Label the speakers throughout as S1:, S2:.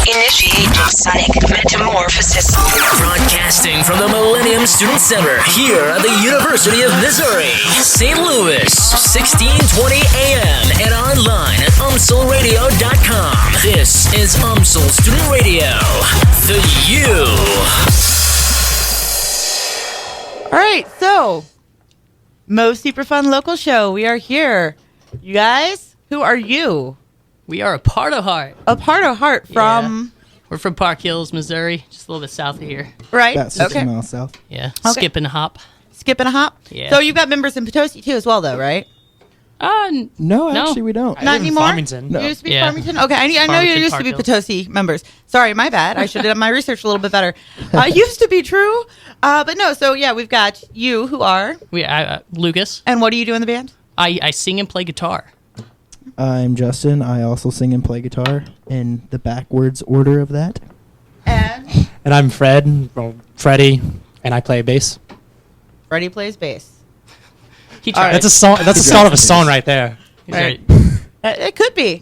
S1: Initiate sonic metamorphosis.
S2: Broadcasting from the Millennium Student Center here at the University of Missouri, St. Louis, 1620 AM and online at UMSLradio.com. This is UMSL Student Radio, the U.
S3: All right, so most SuperFun local show. We are here. You guys, who are you?
S4: We are a part of Heart.
S3: A part of Heart from...
S4: We're from Park Hills, Missouri, just a little bit south of here.
S3: Right?
S5: About 60 miles south.
S4: Yeah,
S3: Okay.
S4: skip and hop.
S3: Skip and a hop?
S4: Yeah.
S3: So you've got members in Potosi too as well, though, right?
S5: No, actually, we don't.
S3: Not anymore?
S6: Farmington.
S3: You used to be
S4: Yeah.
S3: Farmington? Okay, I know you
S4: Farmington,
S3: used to be
S4: Park
S3: Potosi members. Sorry, my bad. I should have done my research a little bit better. Used to be true. But no, so yeah, we've got you who are...
S4: Lucas.
S3: And what do you do in the band?
S4: I sing and play guitar.
S5: I'm Justin. I also sing and play guitar in the backwards order of that.
S3: And
S6: And I'm Freddie, and I play bass.
S3: Freddie plays bass.
S4: He tried.
S6: That's a song. That's the start of a song right there.
S4: He's right.
S3: It could be.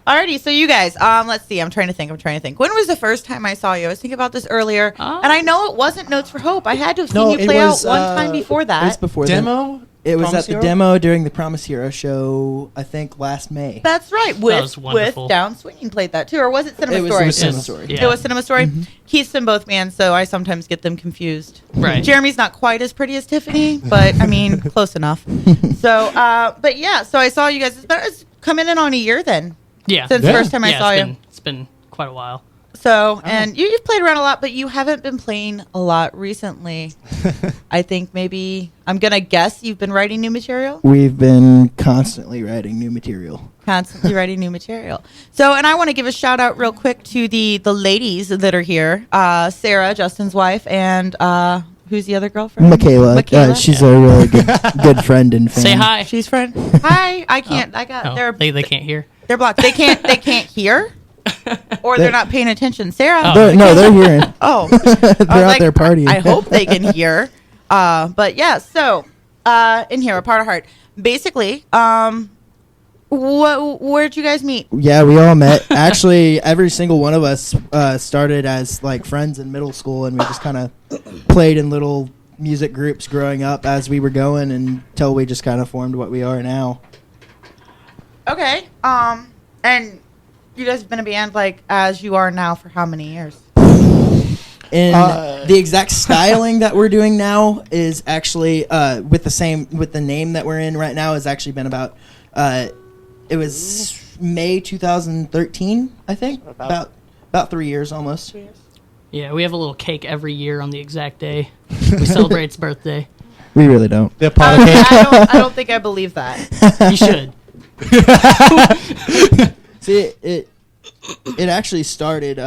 S3: Alrighty, so you guys, let's see. I'm trying to think. When was the first time I saw you? I was thinking about this earlier, and I know it wasn't Notes for Hope. I had to have seen you play out one time before that.
S5: It was before
S6: Demo.
S5: It was
S6: Promise
S5: at the
S6: Hero?
S5: demo during the Promise Hero show, I think, last May.
S3: That's right.
S4: was
S3: With
S4: wonderful.
S3: Down Swinging played that too, or was it Cinema
S5: It was
S3: Story?
S5: Cinema
S4: Yes.
S5: Story.
S4: Yeah.
S3: It was Cinema Story. He's in both bands, so I sometimes get them confused.
S4: Right.
S3: Jeremy's not quite as pretty as Tiffany, but I mean, close enough. So, but yeah, so I saw you guys. It's coming in on a year then.
S4: Yeah.
S3: Since the first time I saw you.
S4: It's been quite a while.
S3: So, and you've played around a lot, but you haven't been playing a lot recently. I think maybe, I'm going to guess you've been writing new material?
S5: We've been constantly writing new material.
S3: Constantly writing new material. So, and I want to give a shout out real quick to the ladies that are here. Sarah, Justin's wife, and who's the other girlfriend?
S5: Michaela. She's a really good friend and fan.
S4: Say hi.
S3: She's friend. Hi. I can't.
S4: They can't hear.
S3: They're blocked. They can't hear, or they're not paying attention. Sarah.
S4: Oh.
S5: They're hearing.
S3: Oh,
S5: They're out there partying.
S3: I hope they can hear. But yeah, so in here, a part of Heart. Basically, where'd you guys meet?
S5: Yeah, we all met. Actually, every single one of us started as like friends in middle school, and we just kind of played in little music groups growing up as we were going until we just kind of formed what we are now.
S3: Okay. And you guys have been a band like as you are now for how many years?
S5: And the exact styling that we're doing now is actually with the name that we're in right now has actually been about it was May 2013, I think. About 3 years almost.
S4: Yeah, we have a little cake every year on the exact day. We celebrate its birthday.
S5: We really don't.
S6: The Apollo cake.
S3: I don't think I believe that.
S4: You should.
S5: See, it actually started.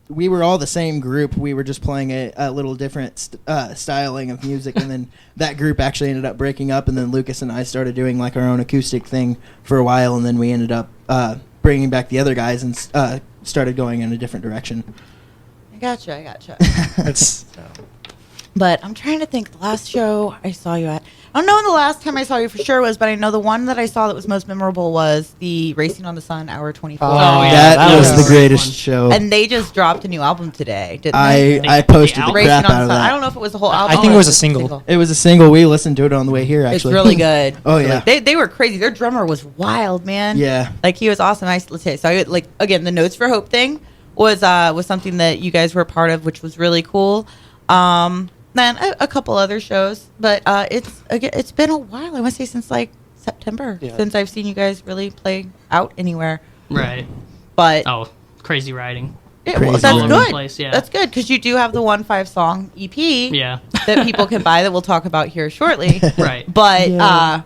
S5: We were all the same group. We were just playing a little different styling of music, and then that group actually ended up breaking up. And then Lucas and I started doing like our own acoustic thing for a while, and then we ended up bringing back the other guys and started going in a different direction.
S3: I gotcha.
S6: It's
S3: But I'm trying to think. The last show I saw you at, I don't know when the last time I saw you for sure was, but I know the one that I saw that was most memorable was the Racing on the Sun Hour 24.
S4: Oh, yeah.
S5: That was the greatest
S4: fun.
S5: show.
S3: And they just dropped a new album today, didn't they?
S5: I posted the
S3: Racing on
S5: crap
S3: the
S5: out of
S3: Sun. I
S5: that.
S3: don't know if it was the whole album.
S6: I think
S3: or
S6: it was
S3: if
S6: a single.
S5: It was a single. We listened to it on the way here.
S3: It's
S5: Actually,
S3: really good.
S5: Oh, yeah.
S3: They were crazy. Their drummer was wild, man.
S5: Yeah.
S3: Like he was awesome. Let's say so. Again, the Notes for Hope thing was something that you guys were a part of, which was really cool. Then a couple other shows, but it's been a while. I want to say since like September since I've seen you guys really play out anywhere.
S4: Right.
S3: But
S4: Crazy writing.
S3: that's
S4: All over the
S3: good.
S4: place, yeah.
S3: That's good because you do have the 5-song EP
S4: Yeah.
S3: that people can buy that we'll talk about here shortly.
S4: Right.
S3: But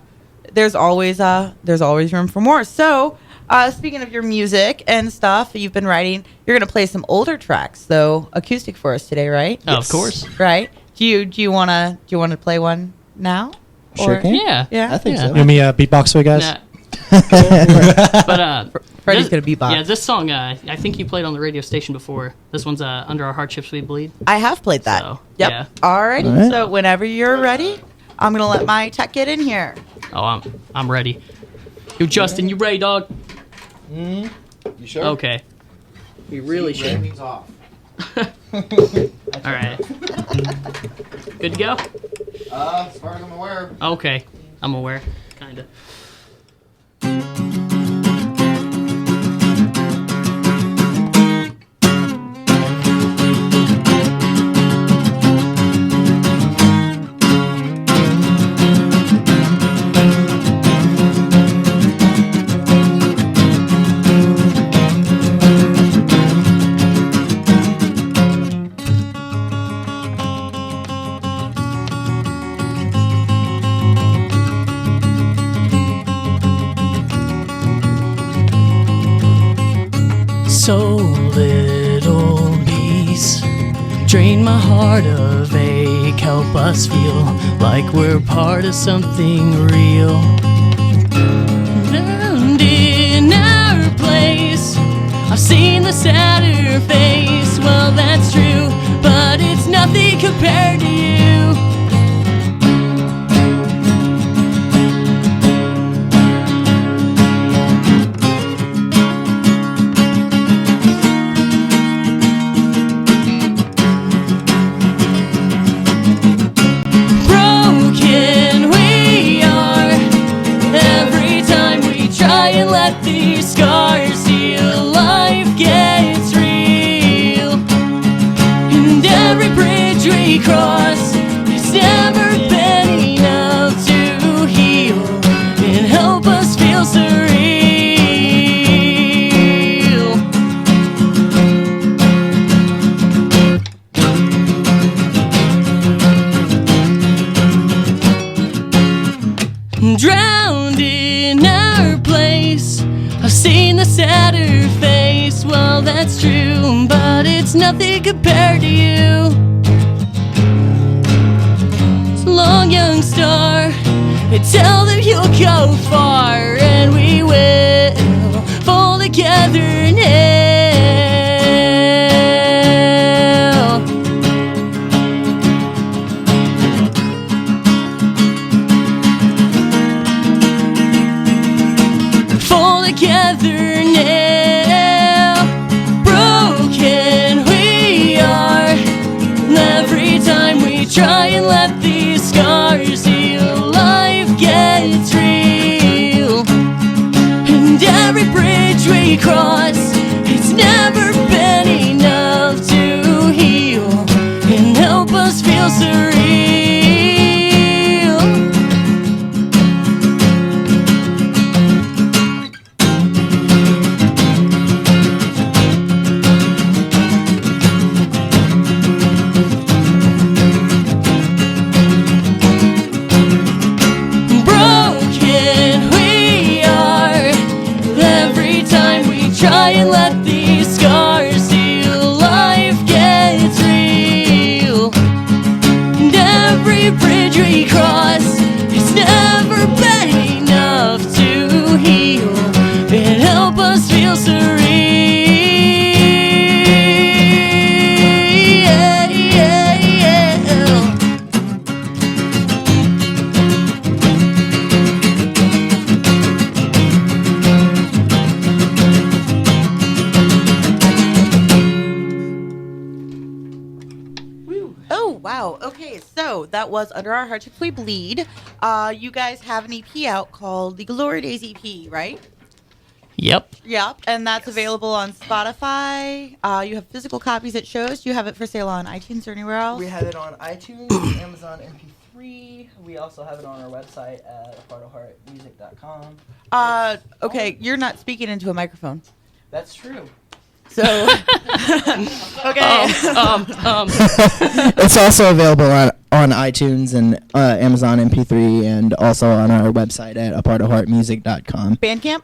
S3: there's always room for more. So speaking of your music and stuff that you've been writing, you're gonna play some older tracks, though acoustic for us today, right?
S4: Oh, of course.
S3: Right. Do you wanna play one now?
S5: Sure can.
S4: Yeah.
S5: I think
S4: Yeah.
S5: so.
S6: Let me beatbox for you guys.
S4: Nah. But
S3: Freddie's gonna beatbox.
S4: Yeah, this song I think you played on the radio station before. This one's Under Our Hardships We Bleed.
S3: I have played that.
S4: So,
S3: Yep.
S4: yeah.
S3: Alrighty.
S5: All right.
S3: So whenever you're ready, I'm gonna let my tech get in here.
S4: Oh, I'm ready. Yo, Justin, you ready, dog?
S7: You sure?
S4: Okay. We really should.
S5: Ratings off.
S4: All right. Good to go?
S5: As far as I'm aware.
S4: Okay. I'm aware. Kind of. So little bees drain my heart of ache, help us feel like we're part of something real. Found in our place, I've seen the sadder face. Well, that's true, but it's nothing compared to you. Broken we are every time we try and let these scars heal. Life gets real, and every bridge we cross has never been enough to heal and help us feel surreal. Drowned in our place, I've seen the sadder face. Well, that's true, but it's nothing compared to you. So long, young star, and tell them you'll go far, and we will fall together now. Fall together now. Broken we are every time we try and let these scars heal. Life gets real, and every bridge we cross, it's never been enough to heal and help us feel surreal. Broken we are every time we try and let these scars heal. Life gets real, and every bridge we cross, it's never been enough to heal and help us feel surreal.
S3: Oh, wow. Okay, so that was Under Our Hearts If We Bleed. You guys have an EP out called the Glory Days EP, right?
S4: Yep.
S3: Yep, and that's available on Spotify. You have physical copies at shows. You have it for sale on iTunes or anywhere else?
S5: We have it on iTunes, Amazon MP3. We also have it on our website at apartheartmusic.com.
S3: Okay, you're not speaking into a microphone.
S5: That's true.
S3: So, okay.
S5: It's also available on iTunes and Amazon MP3, and also on our website at apartheartmusic.com.
S3: Bandcamp?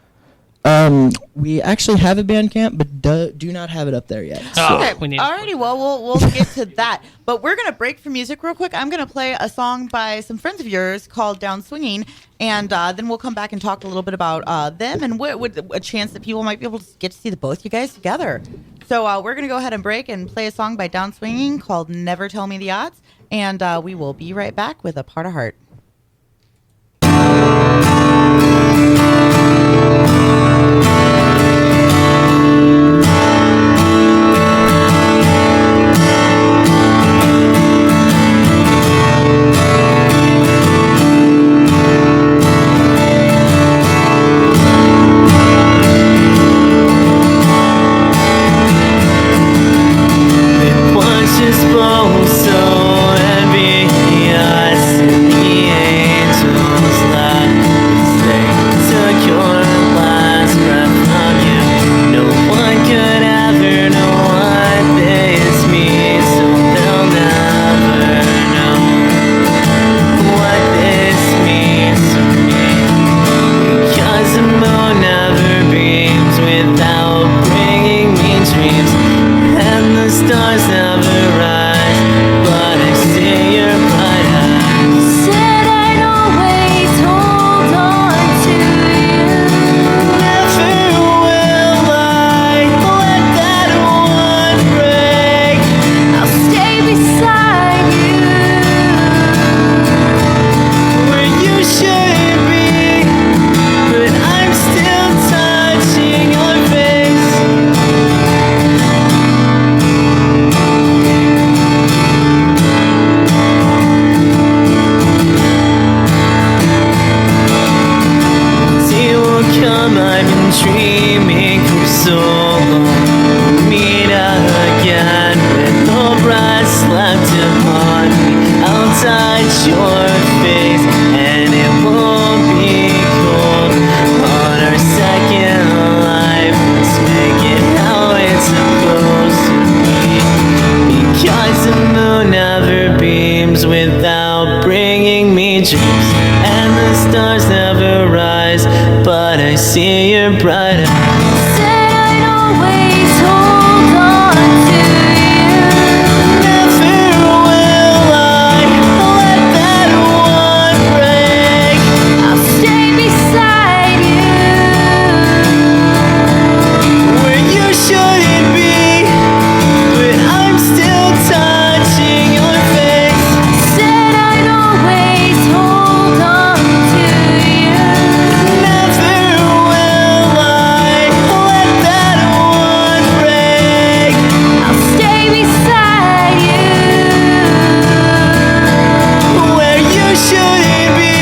S5: We actually have a Bandcamp, but do not have it up there yet.
S4: Oh,
S3: Okay.
S4: we need-
S3: Alrighty, well, we'll get to that. But we're going to break for music real quick. I'm going to play a song by some friends of yours called Down Swinging, and then we'll come back and talk a little bit about them and what a chance that people might be able to get to see the both you guys together. So we're going to go ahead and break and play a song by Down Swinging called Never Tell Me the Odds, and we will be right back with A Part of Heart.
S7: your face, and it won't be cold on our second life. Let's make it how it's supposed to be, because the moon never beams without bringing me dreams, and the stars never rise, but I see your bright eyes.
S4: Said I'd always hold on to you.
S7: Never will I let that one break.
S4: I'll stay beside you.
S7: Where you shouldn't be, but I'm still touching your face.
S4: Said I'd always hold on to you.
S7: Never will I let that one break.
S4: I'll stay beside you.
S7: Where you shouldn't be,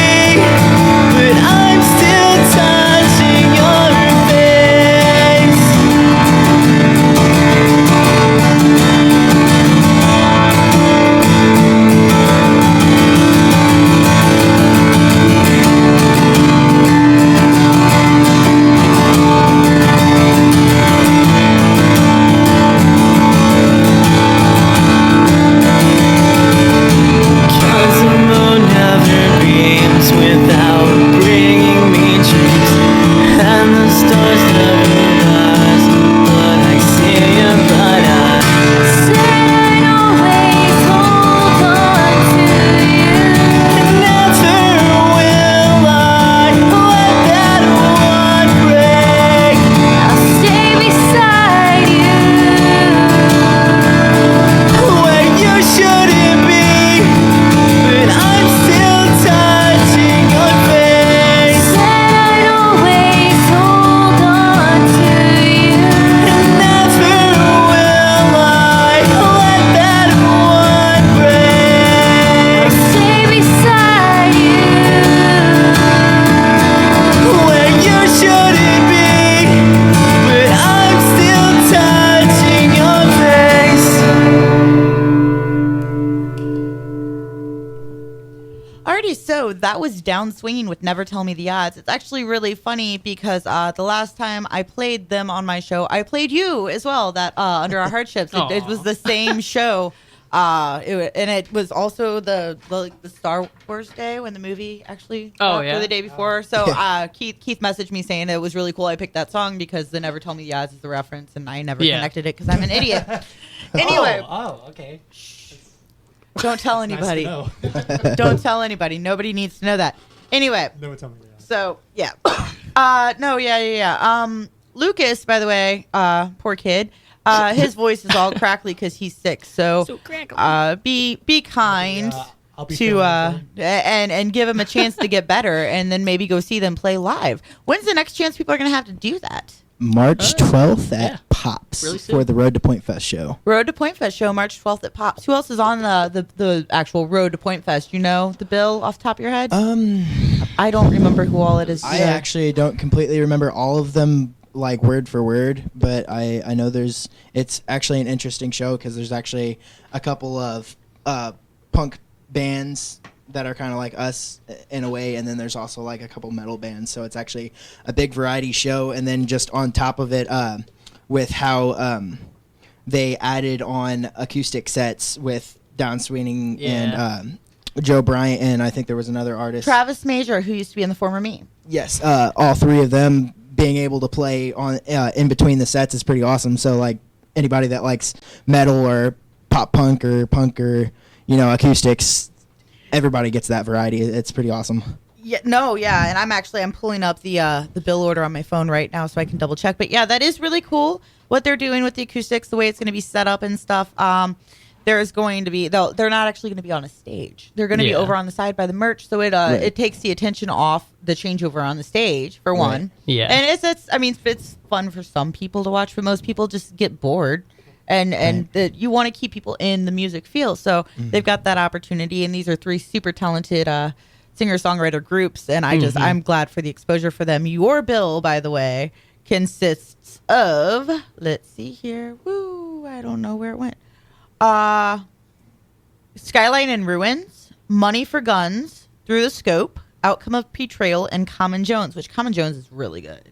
S7: but I'm still touching your face. Cause the moon never beams without bringing me dreams, and the stars never rise, but I see your bright eyes.
S4: Said I'd always hold on to you.
S7: Never will I let that one break.
S4: I'll stay beside you.
S7: Where you shouldn't be, but I'm still touching your face.
S4: Said I'd always hold on to you.
S7: Never will I let that one break.
S4: Stay beside you.
S7: Where you shouldn't be, but I'm still touching your face.
S3: Alrighty, so that was Down Swinging with Never Tell Me the Odds. It's actually really funny because the last time I played them on my show, I played you as well. That Under Our Hardships, it was the same show. And it was also the Star Wars day when the movie actually dropped, or the day before. So Keith messaged me saying it was really cool. I picked that song because the Never Tell Me the Odds is the reference, and I never connected it because I'm an idiot. Anyway,
S6: Okay.
S3: don't tell anybody. Don't tell anybody. Nobody needs to know that. Anyway,
S6: No one tell me that.
S3: so yeah. Lucas, by the way, poor kid. His voice is all crackly because he's sick. So be kind
S6: I'll be
S3: to
S6: filling in for him.
S3: and give him a chance to get better, and then maybe go see them play live. When's the next chance people are gonna have to do that?
S5: March 12th at
S6: yeah.
S5: Pops
S6: Really soon.
S5: for the Road to Point Fest show.
S3: Road to Point Fest show, March 12th at Pops. Who else is on the actual Road to Point Fest? You know the bill off the top of your head? I don't remember who all it is.
S5: I actually don't completely remember all of them like word for word, but I know it's actually an interesting show because there's actually a couple of punk bands that are kind of like us in a way, and then there's also like a couple metal bands, so it's actually a big variety show. And then just on top of it, with how they added on acoustic sets with Down Sweeney and Joe Bryant, and I think there was another artist,
S3: Travis Major, who used to be in the former Me.
S5: Yes, all three of them being able to play on in between the sets is pretty awesome. So like anybody that likes metal or pop punk or acoustics, everybody gets that variety. It's pretty awesome.
S3: Yeah, and I'm pulling up the bill order on my phone right now so I can double check. But yeah, that is really cool what they're doing with the acoustics, the way it's going to be set up and stuff. There's going to be they're not actually going to be on a stage. They're going to be over on the side by the merch, so it takes the attention off the changeover on the stage for one.
S8: Yeah,
S3: and it's fun for some people to watch, but most people just get bored. And you want to keep people in the music feel, so they've got that opportunity. And these are three super talented singer-songwriter groups, and I'm glad for the exposure for them. Your bill, by the way, consists of, let's see here, I don't know where it went. Skyline and Ruins, Money for Guns, Through the Scope, Outcome of Betrayal, and Common Jones, which Common Jones is really good.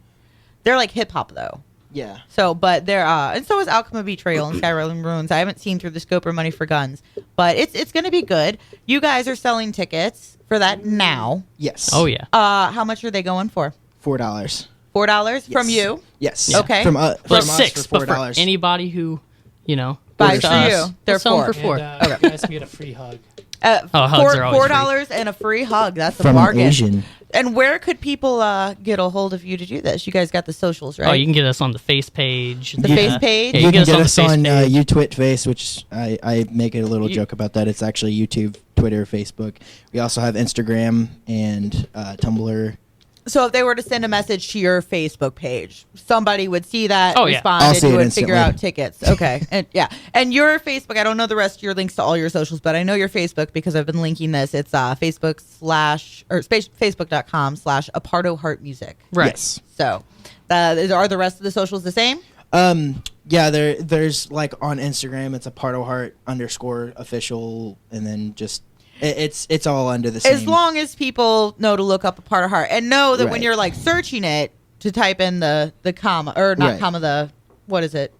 S3: They're like hip hop though.
S5: Yeah.
S3: So, but they're and so is Outcome of Betrayal and Skyrolling Ruins. I haven't seen Through the Scope or Money for Guns, but it's going to be good. You guys are selling tickets for that now.
S5: Yes.
S6: Oh yeah.
S3: How much are they going for?
S5: $4.
S3: $4 from you.
S5: Yes.
S6: Yeah.
S3: Okay.
S5: From
S6: Well,
S5: us
S6: 6,
S5: for
S6: but
S5: $4.
S6: for anybody who,
S3: Buys
S6: to
S3: for
S6: us,
S3: you. They're
S6: we'll sell 'em
S3: four.
S6: for 4.
S4: And, you guys can get a free hug.
S6: Hugs are always
S3: $4 and a free hug. That's a
S5: From
S3: bargain.
S5: Asian.
S3: And where could people get a hold of you to do this? You guys got the socials, right?
S6: Oh, you can get us on the face page.
S3: The face page?
S6: Yeah,
S5: You can get
S6: on the
S5: us
S6: face
S5: on
S6: page.
S5: UTwit Face, which I make a little joke about that. It's actually YouTube, Twitter, Facebook. We also have Instagram and Tumblr.
S3: So if they were to send a message to your Facebook page, somebody would see that,
S6: Oh, yeah.
S3: respond,
S5: I'll
S3: and
S5: see
S3: you
S5: it
S3: would
S5: instantly.
S3: figure out tickets. Okay. And yeah. And your Facebook, I don't know the rest of your links to all your socials, but I know your Facebook because I've been linking this. It's Facebook.com/Aparto Heart Music.
S6: Right.
S5: Yes.
S3: So are the rest of the socials the same?
S5: Yeah, there's like on Instagram, it's @apartoheart_official, and then just it's all under the same.
S3: As long as people know to look up Apart of Heart and know that when
S5: Right.
S3: you're like searching it to type in the comma or not
S5: Right.
S3: comma, what is it?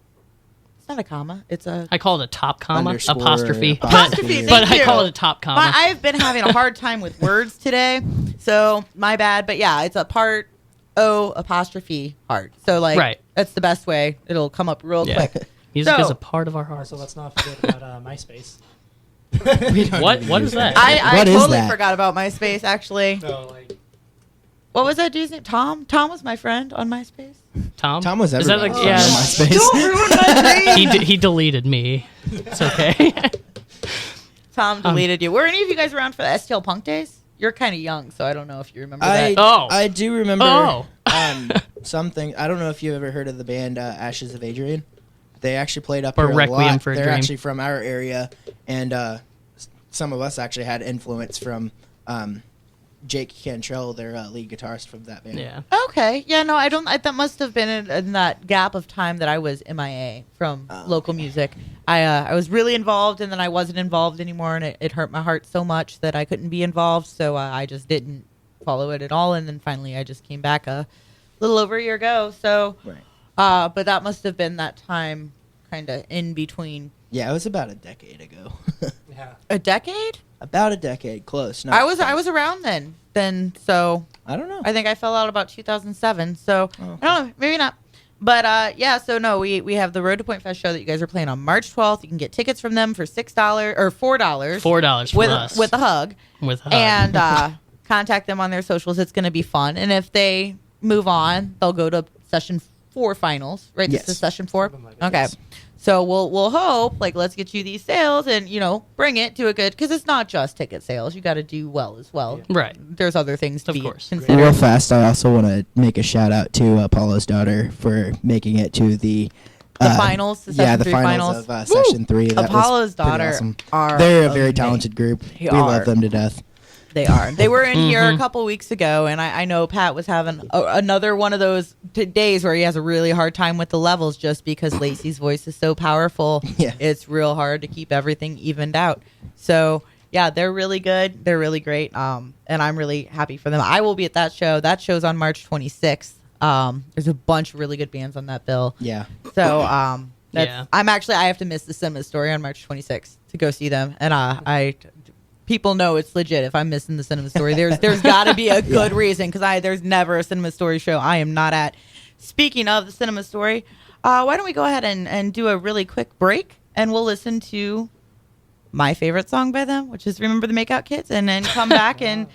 S3: It's not a comma. It's a
S6: I call it a top comma,
S5: Underscore,
S6: apostrophe.
S3: apostrophe.
S6: But
S3: Thank
S6: I call
S3: you.
S6: it a top comma.
S3: I've been having a hard time with words today, so my bad. But yeah, it's Apart O''Heart. So like,
S6: Right.
S3: that's the best way. It'll come up real
S6: Yeah.
S3: quick.
S6: Music
S3: So-
S6: is a part of our hearts.
S4: Also, let's not forget about MySpace.
S6: What is that?
S3: I
S5: What is
S3: totally
S5: that?
S3: forgot about MySpace. Actually,
S4: No, like
S3: what was that dude's name? Tom. Tom was my friend on MySpace.
S6: Tom?
S5: Tom was
S6: Is that
S5: everybody
S6: like, yeah.
S5: on MySpace.
S3: Don't ruin my name.
S6: He deleted me. It's okay.
S3: Tom deleted you. Were any of you guys around for the STL Punk days? You're kind of young, so I don't know if you remember that.
S5: I do remember
S6: Oh.
S5: something. I don't know if you've ever heard of the band Ashes of Adrian. They actually played up
S6: Or
S5: here a
S6: Requiem
S5: lot.
S6: for a
S5: They're
S6: Dream.
S5: actually from our area, and some of us actually had influence from Jake Cantrell, their lead guitarist from that band.
S6: Yeah.
S3: Okay. Yeah, no, I don't. That must have been in that gap of time that I was MIA from local music. I was really involved, and then I wasn't involved anymore, and it hurt my heart so much that I couldn't be involved, so I just didn't follow it at all, and then finally I just came back a little over a year ago. So,
S5: Right.
S3: but that must have been that time, kind of in between.
S5: Yeah, it was about a decade ago.
S4: yeah.
S3: A decade?
S5: About a decade, close.
S3: I was around then. So
S5: I don't know.
S3: I think I fell out about 2007. So
S5: Okay.
S3: I don't know, maybe not. But yeah, so no, we have the Road to Point Fest show that you guys are playing on March 12th. You can get tickets from them for $6 or $4.
S6: $4 for
S3: with
S6: us.
S3: with a hug.
S6: With a hug.
S3: And contact them on their socials. It's going to be fun. And if they move on, they'll go to session 4 finals. Right?
S5: Yes.
S3: This is session 4.
S4: Something like that.
S3: Okay.
S5: Yes.
S3: So we'll hope, like, let's get you these sales and, bring it to a good, because it's not just ticket sales. You got to do well as well.
S6: Right.
S3: There's other things to
S6: Of
S3: be
S6: course.
S3: considered.
S5: Real fast, I also want to make a shout out to Apollo's daughter for making it to the
S3: finals, the
S5: yeah,
S3: session
S5: the
S3: 3
S5: finals of session 3. That was
S3: Apollo's
S5: pretty
S3: daughter
S5: awesome.
S3: are
S5: They're a very
S3: amazing.
S5: talented group.
S3: They
S5: we
S3: are.
S5: love them to death.
S3: They are. They were in here a
S6: Mhm.
S3: couple weeks ago, and I know Pat was having another one of those days where he has a really hard time with the levels just because Lacey's voice is so powerful.
S5: Yeah.
S3: It's real hard to keep everything evened out. So, yeah, they're really good. They're really great, and I'm really happy for them. I will be at that show. That show's on March 26th. There's a bunch of really good bands on that bill.
S5: Yeah.
S3: So,
S6: Yeah.
S3: I have to miss the Cinema Story on March 26th to go see them, and people know it's legit. If I'm missing the Cinema Story, there's got to be a good reason, because there's never a Cinema Story show I am not at. Speaking of the Cinema Story, why don't we go ahead and do a really quick break, and we'll listen to my favorite song by them, which is "Remember the Makeout Kids," and then come back and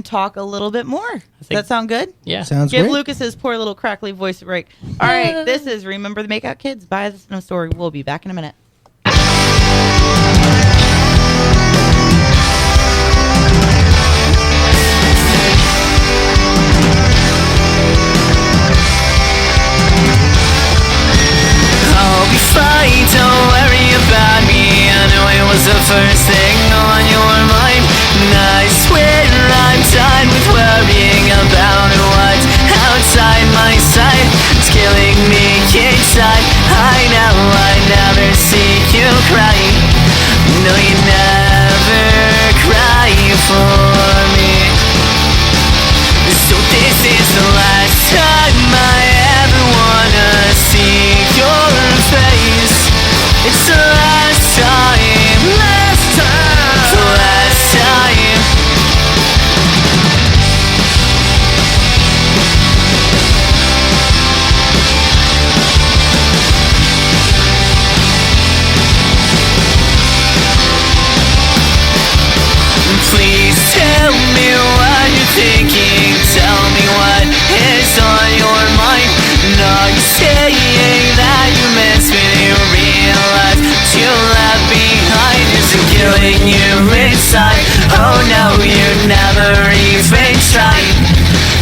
S3: talk a little bit more. Does that sound good?
S6: Yeah.
S5: Sounds
S3: Give
S5: great.
S3: Lucas's poor little crackly voice a break. All right, this is "Remember the Makeout Kids" by the Cinema Story. We'll be back in a minute.
S7: I'll be fine, don't worry about me. I know it was the first thing on your mind, and I swear I'm done with worrying about what's outside my sight. It's killing me inside. I know I never see you cry. No, you never cry killing you inside. Oh no, you never even tried.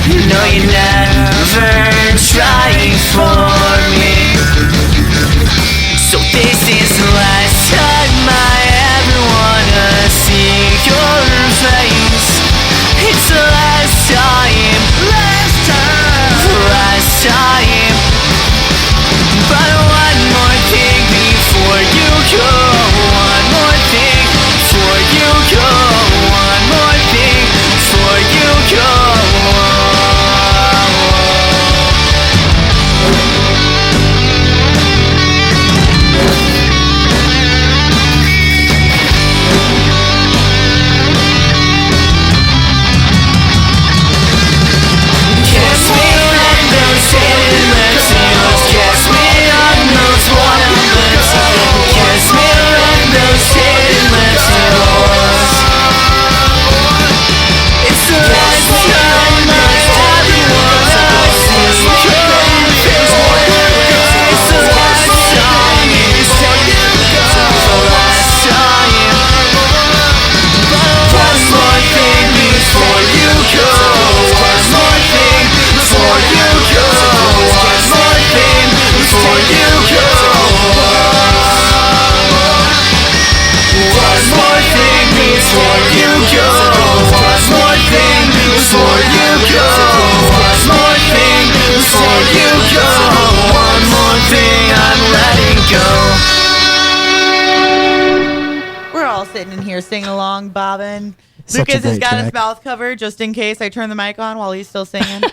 S7: No, you never tried for me. So this is the last time I ever wanna see your face. It's the last time, last time. But one more thing before you go. One more thing before you go. One more thing before you go. Kiss me on those hidden lips, kiss me on those warm lips, kiss me on those hidden lips. It's the last time I ever wanna see your face. It's the last time, it's the last time. But one more thing before you go. One more thing before you go. One more thing before you go. One more thing before you go. One more thing before you go. One more thing before you go. One more thing I'm letting go.
S3: We're all sitting in here singing along, bobbing.
S5: Such a
S3: Lucas has
S5: great
S3: got his
S5: track.
S3: mouth covered just in case I turn the mic on while he's still singing.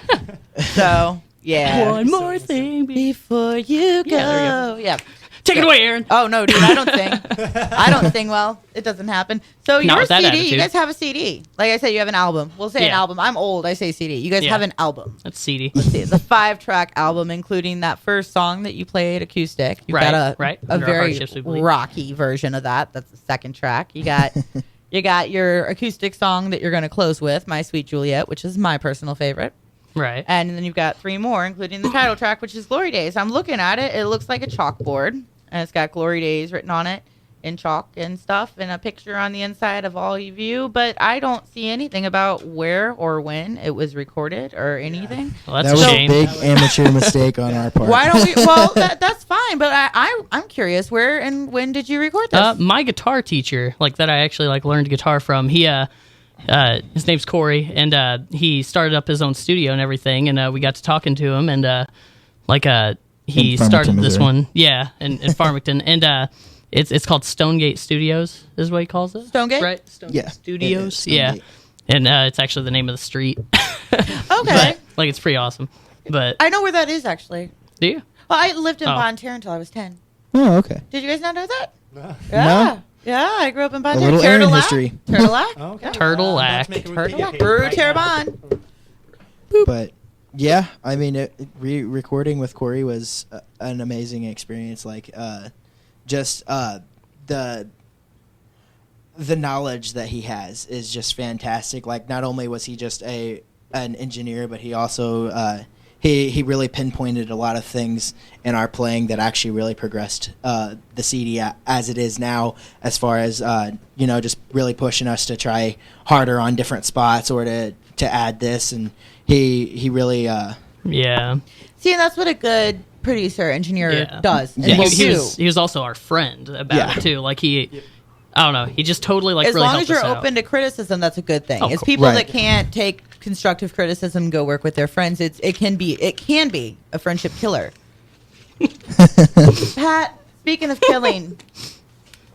S3: So, yeah.
S4: One more thing.
S3: Before you go.
S4: Yeah, there
S3: Yeah.
S4: Take it away, Aaron.
S3: Oh, no, dude, I don't sing. I don't sing well. It doesn't happen. So,
S4: Not
S3: your
S4: with that
S3: CD, you
S4: attitude.
S3: guys have a CD. Like I said, you have an album. We'll say an
S4: Yeah.
S3: album. I'm old. I say CD. You guys
S4: Yeah.
S3: have an album.
S4: That's CD.
S3: It's a 5-track album, including that first song that you played acoustic. You've got a
S4: Right.
S3: a
S4: Under Our
S3: very
S4: Hardships We Believe.
S3: rocky version of that. That's the second track. You got your acoustic song that you're going to close with, My Sweet Juliet, which is my personal favorite.
S4: Right.
S3: And then you've got 3 more, including the title track, which is Glory Days. I'm looking at it. It looks like a chalkboard, and it's got Glory Days written on it in chalk and stuff, and a picture on the inside of all of you. But I don't see anything about where or when it was recorded or anything.
S4: Well,
S5: That
S4: that's
S5: was
S4: a
S5: a
S4: shame.
S5: big amateur mistake on our part.
S3: Why don't we? Well, that's fine. But I'm curious. Where and when did you record this?
S4: My guitar teacher, like that I actually like learned guitar from, he his name's Corey, and he started up his own studio and everything, and we got to talking to him, and he
S5: In
S4: started
S5: Farmington,
S4: this
S5: Missouri.
S4: one, yeah, in Farmington, and it's called Stonegate Studios, is what he calls it.
S3: Stonegate?
S4: Right? Stonegate
S5: Yeah,
S4: Studios,
S5: it is,
S4: yeah,
S5: Stonegate.
S4: and it's actually the name of the street.
S3: Okay.
S4: But, like, it's pretty awesome. But
S3: I know where that is actually.
S4: do you?
S3: Well, I lived in
S4: Oh.
S3: Bonne Terre until I was 10.
S5: Oh, okay.
S3: Did you guys not know that?
S8: No.
S3: Yeah.
S5: No?
S3: Yeah, I grew up in Bonne
S5: A
S3: Terre.
S5: little Aaron
S3: Turtle
S5: history.
S3: Turtle Lac.
S8: Okay.
S4: Turtle
S8: Let's
S4: Act.
S8: make a
S3: Turtle
S8: Wikipedia
S3: Lac.
S8: page
S3: Brew
S8: right
S3: Terre
S8: now.
S3: Bonne.
S5: But yeah, I mean, recording with Corey was an amazing experience. Like, just the knowledge that he has is just fantastic. Like, not only was he just an engineer, but he also he really pinpointed a lot of things in our playing that actually really progressed the CD as it is now, as far as just really pushing us to try harder on different spots or to add this, and he really
S4: Yeah.
S3: See, and that's what a good producer engineer
S4: Yeah.
S3: does. And
S5: Yeah.
S3: will
S4: He
S3: do.
S4: was also our friend about
S5: Yeah.
S4: it too. Like I don't know. He just totally like
S3: as
S4: really
S3: long
S4: helped
S3: as you're
S4: us out.
S3: open to criticism, that's a good thing.
S4: Oh,
S3: It's
S4: cool.
S3: people
S5: Right.
S3: that can't take constructive criticism and go work with their friends. It can be a friendship killer. Pat, speaking of killing,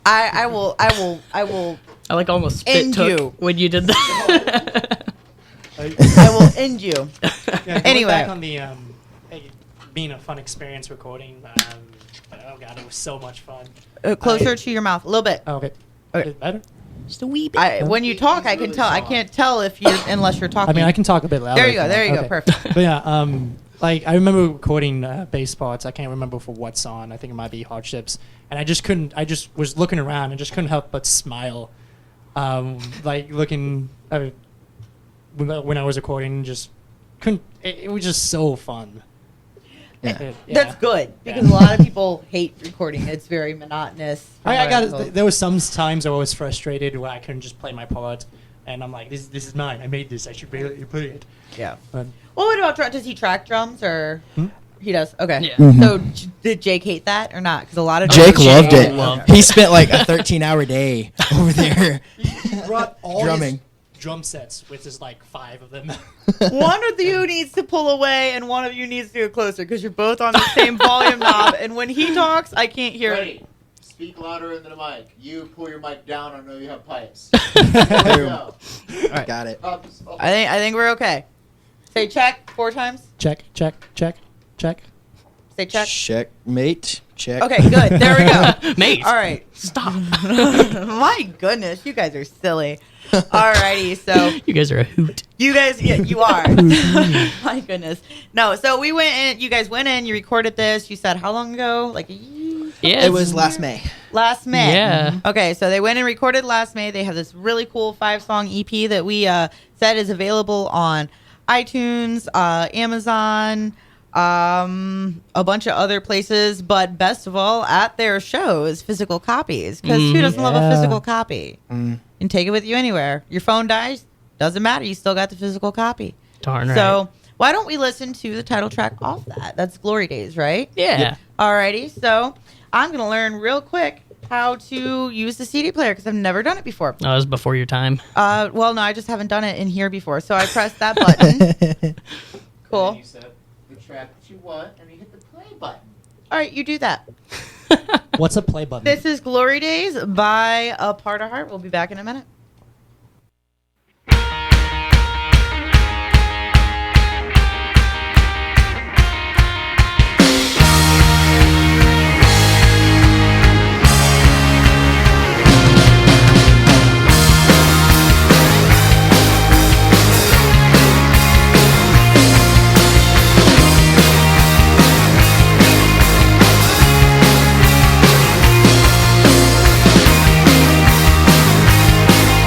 S3: I will
S4: I like almost spit
S3: End
S4: took
S3: you.
S4: when you did that.
S3: I will end you.
S8: Yeah, going
S3: Anyway.
S8: back on the being a fun experience recording. Oh god, it was so much fun.
S3: Closer to your mouth, a little bit.
S8: Oh, okay.
S3: Okay.
S8: Is it better?
S4: Just a wee bit.
S3: When you talk, I can tell. I can't tell if you unless you're talking.
S8: I mean, I can talk a bit louder.
S3: There you go.
S8: if
S3: There you go.
S8: okay.
S3: Perfect.
S8: But yeah, like I remember recording bass parts. I can't remember for what song. I think it might be Hardships. And I just couldn't. I just was looking around and just couldn't help but smile, like looking when I was recording. Just couldn't. It was just so fun. Yeah.
S3: That's good because a lot of people hate recording. It's very monotonous. from
S8: I
S3: what
S8: got
S3: I'm told.
S8: there was some times I was frustrated where I couldn't just play my part, and I'm like, this is mine. I made this. I should really play it.
S3: Yeah.
S8: But
S3: Well, what about does he track drums or he does? Okay.
S9: Yeah.
S5: Mhm.
S3: So did Jake hate that or not? Because a lot of
S5: Jake
S3: drummers-
S5: loved it.
S9: loved
S5: He spent like a 13-hour day over there.
S8: he brought all
S5: Drumming.
S8: his drum sets, which is like 5 of them.
S3: One of you needs to pull away and one of you needs to go closer because you're both on the same volume knob. And when he talks, I can't hear it.
S10: Ready. Speak louder into the mic. You pull your mic down. I know you have pipes.
S5: Boom. Got it.
S3: I think we're okay. Say check 4 times.
S8: check, check, check, check.
S3: Say check.
S5: Checkmate. Check.
S3: Okay, good. There we go.
S9: Mate.
S3: All right.
S9: Stop.
S3: My goodness, you guys are silly. Alrighty, so
S9: You guys are a hoot.
S3: you guys, yeah, you are. My goodness. No, so we went in. You guys went in. You recorded this. You said how long ago? Like a year?
S9: Yeah.
S5: It was last May.
S3: Last May.
S9: Yeah.
S3: Okay, so they went and recorded last May. They have this really cool 5-song EP that we said is available on iTunes, Amazon, a bunch of other places, but best of all, at their shows, physical copies. Because who doesn't love a
S8: Yeah.
S3: physical copy? And take it with you anywhere. Your phone dies, doesn't matter. You still got the physical copy.
S9: Darn right.
S3: So why don't we listen to the title track off that? That's Glory Days, right?
S9: Yeah.
S3: Alrighty, so I'm going to learn real quick how to use the CD player because I've never done it before.
S9: That was before your time.
S3: Well, no, I just haven't done it in here before. So I press that button. Cool.
S10: You set the track that you want, and you hit the play button.
S3: All right, you do that.
S8: What's a play button?
S3: This is Glory Days by A Part of Heart. We'll be back in a minute.
S11: Thank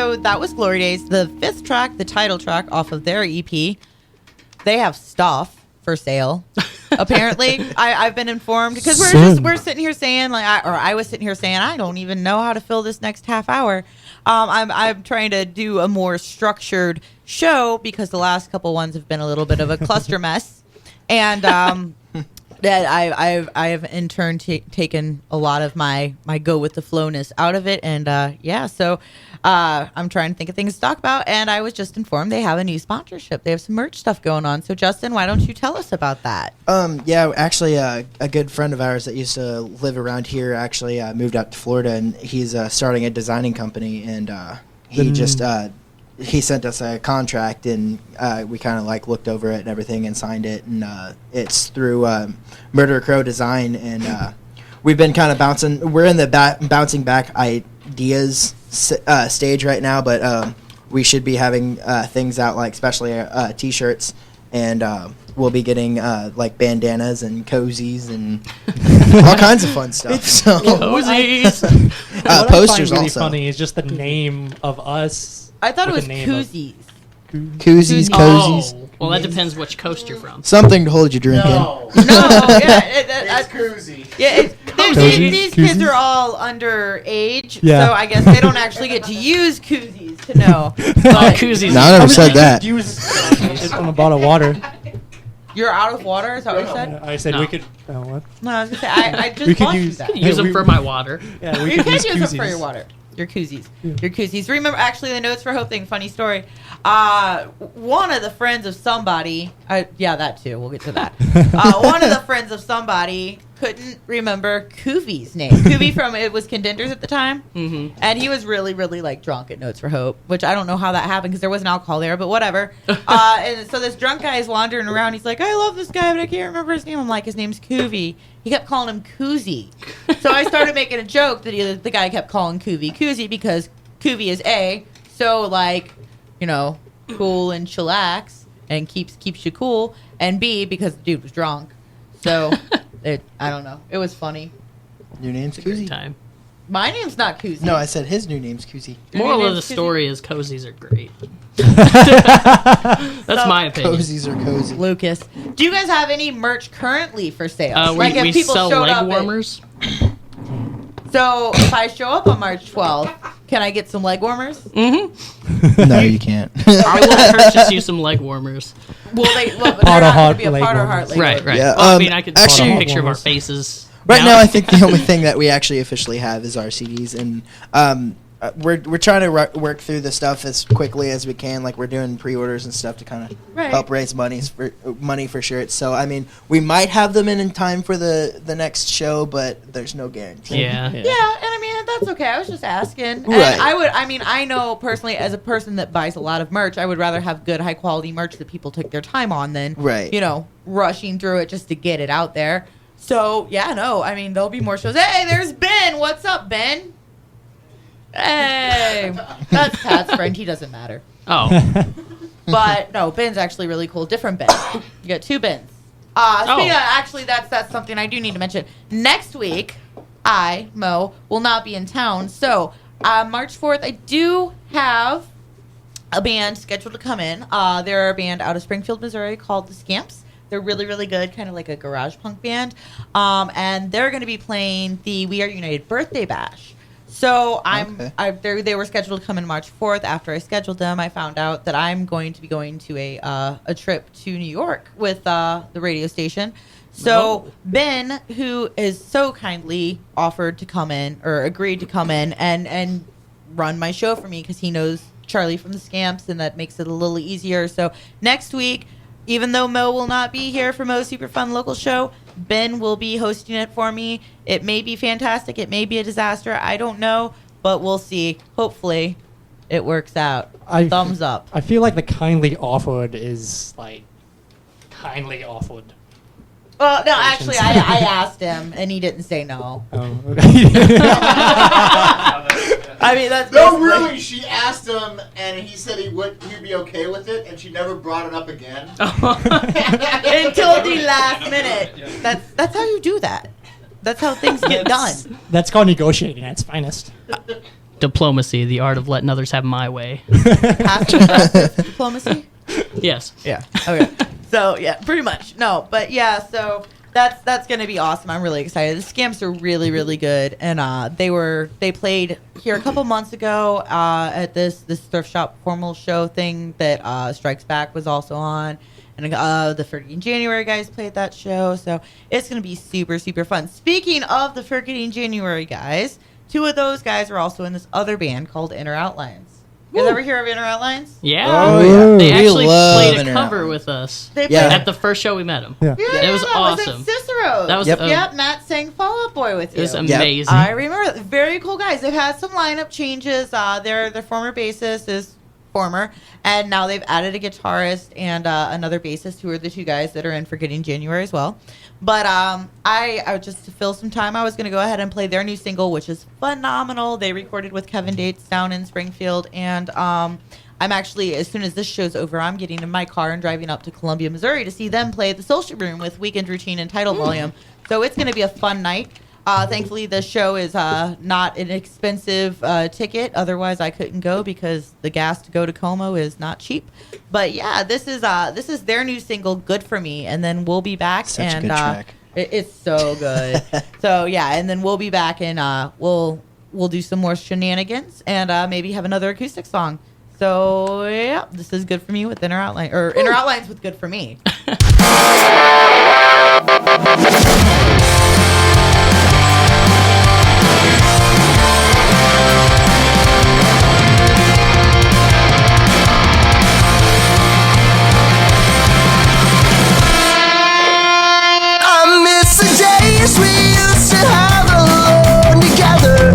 S3: so that was Glory Days. The 5th track, the title track off of their EP, they have stuff for sale. Apparently, I've been informed because we're sitting here saying I was sitting here saying I don't even know how to fill this next half hour. I'm trying to do a more structured show because the last couple ones have been a little bit of a cluster mess, and that I have in turn taken a lot of my go with the flowness out of it, and so I'm trying to think of things to talk about, and I was just informed they have a new sponsorship. They have some merch stuff going on. So Justin, why don't you tell us about that?
S5: Actually, a good friend of ours that used to live around here actually moved out to Florida, and he's starting a designing company, and he sent us a contract, and we kind of looked over it and everything and signed it, and it's through Murder Crow Design, and we've been kind of bouncing. We're in the bouncing back ideas stage right now, but we should be having things out, especially t-shirts, and we'll be getting bandanas and cozies and all kinds of fun stuff.
S8: Cozies.
S5: Posters
S8: What I find really
S5: also.
S8: funny is just the name of us.
S3: I thought it was
S8: with the name of-
S3: koozies.
S5: Koozies, cozies.
S9: Oh, well, that depends which coast you're from.
S5: Something to hold your drink
S10: No.
S3: No, yeah,
S10: It's koozie.
S3: yeah. These kids
S8: Koozies?
S3: are all underage,
S8: Yeah.
S3: so I guess they don't actually get to use koozies to know.
S9: Oh,
S3: But
S9: koozies.
S5: No, I never said that.
S8: Use on a bottle of water.
S3: you're out of water. Is that what you said?
S8: I said
S9: No.
S8: we could. What?
S3: No, I was gonna say I
S8: We
S3: just
S8: could
S3: bought you
S8: use-
S3: that.
S9: Use them
S8: we-
S9: for my water.
S8: Yeah, we
S3: You
S8: could
S3: can
S8: use
S3: use them for
S8: koozies.
S3: your water. Your koozies.
S8: Yeah.
S3: Your koozies. Remember, actually, the Notes for Hope thing, funny story. One of the friends of somebody, that too, we'll get to that. One of the friends of somebody couldn't remember Kuvi's name. Kuvi from It Was Contenders at the time.
S9: Mm-hmm.
S3: And he was really, really drunk at Notes for Hope, which I don't know how that happened because there wasn't alcohol there, but whatever. And so this drunk guy is wandering around. He's like, I love this guy, but I can't remember his name. I'm like, his name's Kuvi. He kept calling him Koozie. So I started making a joke that the guy kept calling Kuvi Koozie because Kuvi is A, so cool and chillax and keeps you cool, and B, because the dude was drunk. So I don't know. It was funny.
S5: Your name's
S9: Great
S5: Koozie.
S9: time.
S3: My name's not Koozie.
S5: No, I said his new name's Koozie.
S9: Moral of the
S3: name's Koozie?
S9: story is cozies are great. That's my opinion.
S5: Cozies are cozy.
S3: Lucas. Do you guys have any merch currently for sale?
S9: We sell leg warmers.
S3: So if I show up on March 12th, can I get some leg warmers?
S9: Mm-hmm.
S5: No, you can't.
S9: I will purchase you some leg warmers.
S3: Will they? Well, but
S8: Pot
S3: they're
S8: of
S3: not going
S8: hot
S3: to be a
S8: leg
S3: part of
S8: warmers.
S3: heart leg
S9: Right,
S3: warmers.
S9: right.
S5: Yeah,
S9: Well, I mean, I could
S5: actually-
S9: put a picture of our
S8: Warmers.
S9: faces.
S5: Right now, I think the only thing that we actually officially have is our CDs, and we're trying to work through the stuff as quickly as we can. We're doing pre-orders and stuff to kind of
S3: Right.
S5: help raise money for shirts. So I mean, we might have them in time for the next show, but there's no guarantee.
S9: Yeah.
S3: Yeah, and I mean that's okay. I was just asking. And
S5: Right.
S3: I know personally, as a person that buys a lot of merch, I would rather have good, high quality merch that people take their time on than
S5: Right.
S3: rushing through it just to get it out there. So yeah, no, I mean there'll be more shows. Hey, there's Ben. What's up, Ben? Hey, that's Pat's friend. He doesn't matter.
S9: Oh.
S3: But no, Ben's actually really cool. Different Ben. You got two Bens. Speaking of, actually, that's something I do need to mention. Next week, Mo, will not be in town. So March 4th, I do have a band scheduled to come in. They're a band out of Springfield, Missouri called The Scamps. They're really, really good, kind of like a garage punk band. And they're going to be playing the We Are United birthday bash. So they were scheduled to come in March 4th. After I scheduled them, I found out that I'm going to be going to a trip to New York with the radio station. So Ben, who is so kindly offered to come in or agreed to come in and run my show for me because he knows Charlie from the Scamps, and that makes it a little easier. So next week, even though Mo will not be here for Mo's SuperFun local show, Ben will be hosting it for me. It may be fantastic. It may be a disaster. I don't know, but we'll see. Hopefully, it works out. Thumbs up.
S8: I feel like the kindly offered is kindly offered.
S3: Well, no, actually, I asked him, and he didn't say no.
S8: Oh, okay.
S3: I mean, that's
S10: No,
S3: basically-
S10: really, she asked him, and he said he'd be okay with it, and she never brought it up again.
S3: Until the last minute. That's how you do that. That's how things get done.
S8: That's called negotiating at its finest.
S9: Diplomacy, the art of letting others have my way.
S3: Passive-aggressive diplomacy.
S9: Yes.
S3: Yeah. Okay. So yeah, pretty much. No, but yeah. So that's gonna be awesome. I'm really excited. The Scamps are really really good, and they played here a couple months ago at this thrift shop formal show thing that Strikes Back was also on, and the Forgetting January guys played that show. So it's gonna be super super fun. Speaking of the Forgetting January guys, 2 of those guys are also in this other band called Inner Outlines. You guys ever hear of Inner Outlines?
S9: Yeah.
S5: Oh, yeah.
S9: They
S5: We
S9: actually
S5: love
S9: played a
S5: Inner
S9: cover
S5: Outlines.
S9: with us
S3: They
S5: Yeah.
S3: played
S9: at the first show we met them.
S6: Yeah.
S9: It was
S3: that
S9: awesome.
S3: Was at Cicero.
S9: That was
S5: Yep.
S3: Yep, Matt sang Fall Out Boy with
S9: It
S3: you.
S9: was amazing.
S3: I remember. Very cool guys. They've had some lineup changes. Their former bassist is former, and now they've added a guitarist and another bassist, who are the 2 guys that are in Forgetting January as well. But I just to fill some time, I was going to go ahead and play their new single, which is phenomenal. They recorded with Kevin Dates down in Springfield, and I'm actually, as soon as this show's over, I'm getting in my car and driving up to Columbia, Missouri to see them play at the Social Room with Weekend Routine and Tidal Volume. So it's going to be a fun night. Thankfully, the show is not an expensive ticket. Otherwise, I couldn't go because the gas to go to Como is not cheap. But yeah, this is their new single, "Good for Me," and then we'll be back.
S5: Such a
S3: and
S5: good track.
S3: It's so good. So yeah, and then we'll be back and we'll do some more shenanigans and maybe have another acoustic song. So yeah, this is Good for Me with Inner Outline, or Inner Outlines with Good for Me.
S11: I miss the days we used to have alone together.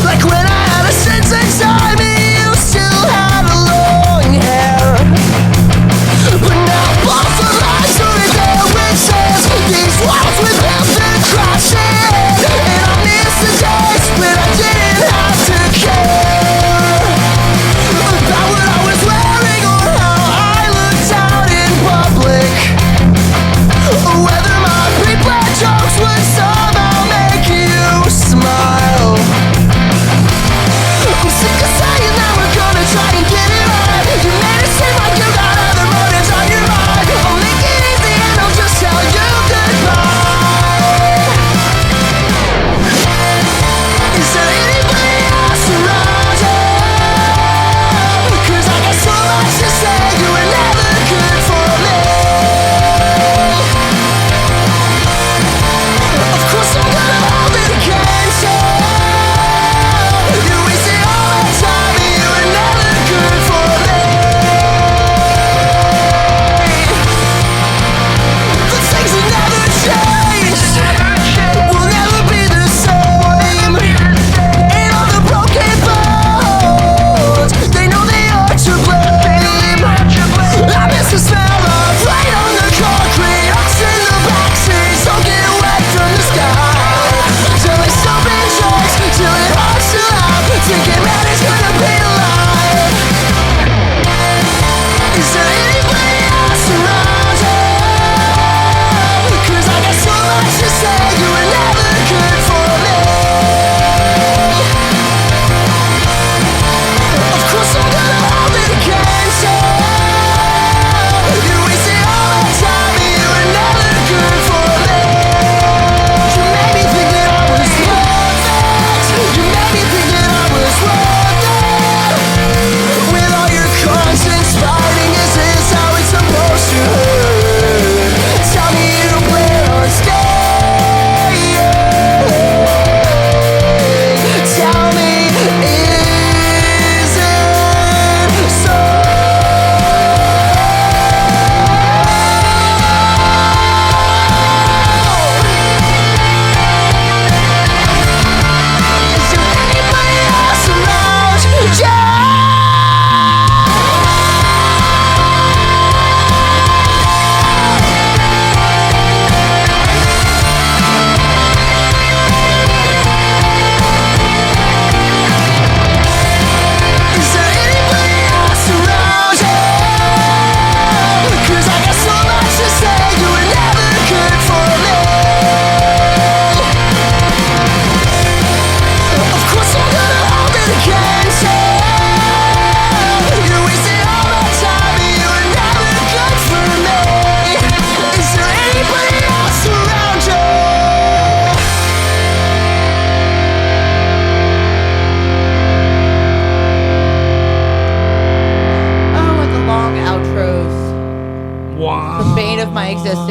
S11: Like when I had a sense of time and you still had a long hair. But now both of us are in their witches.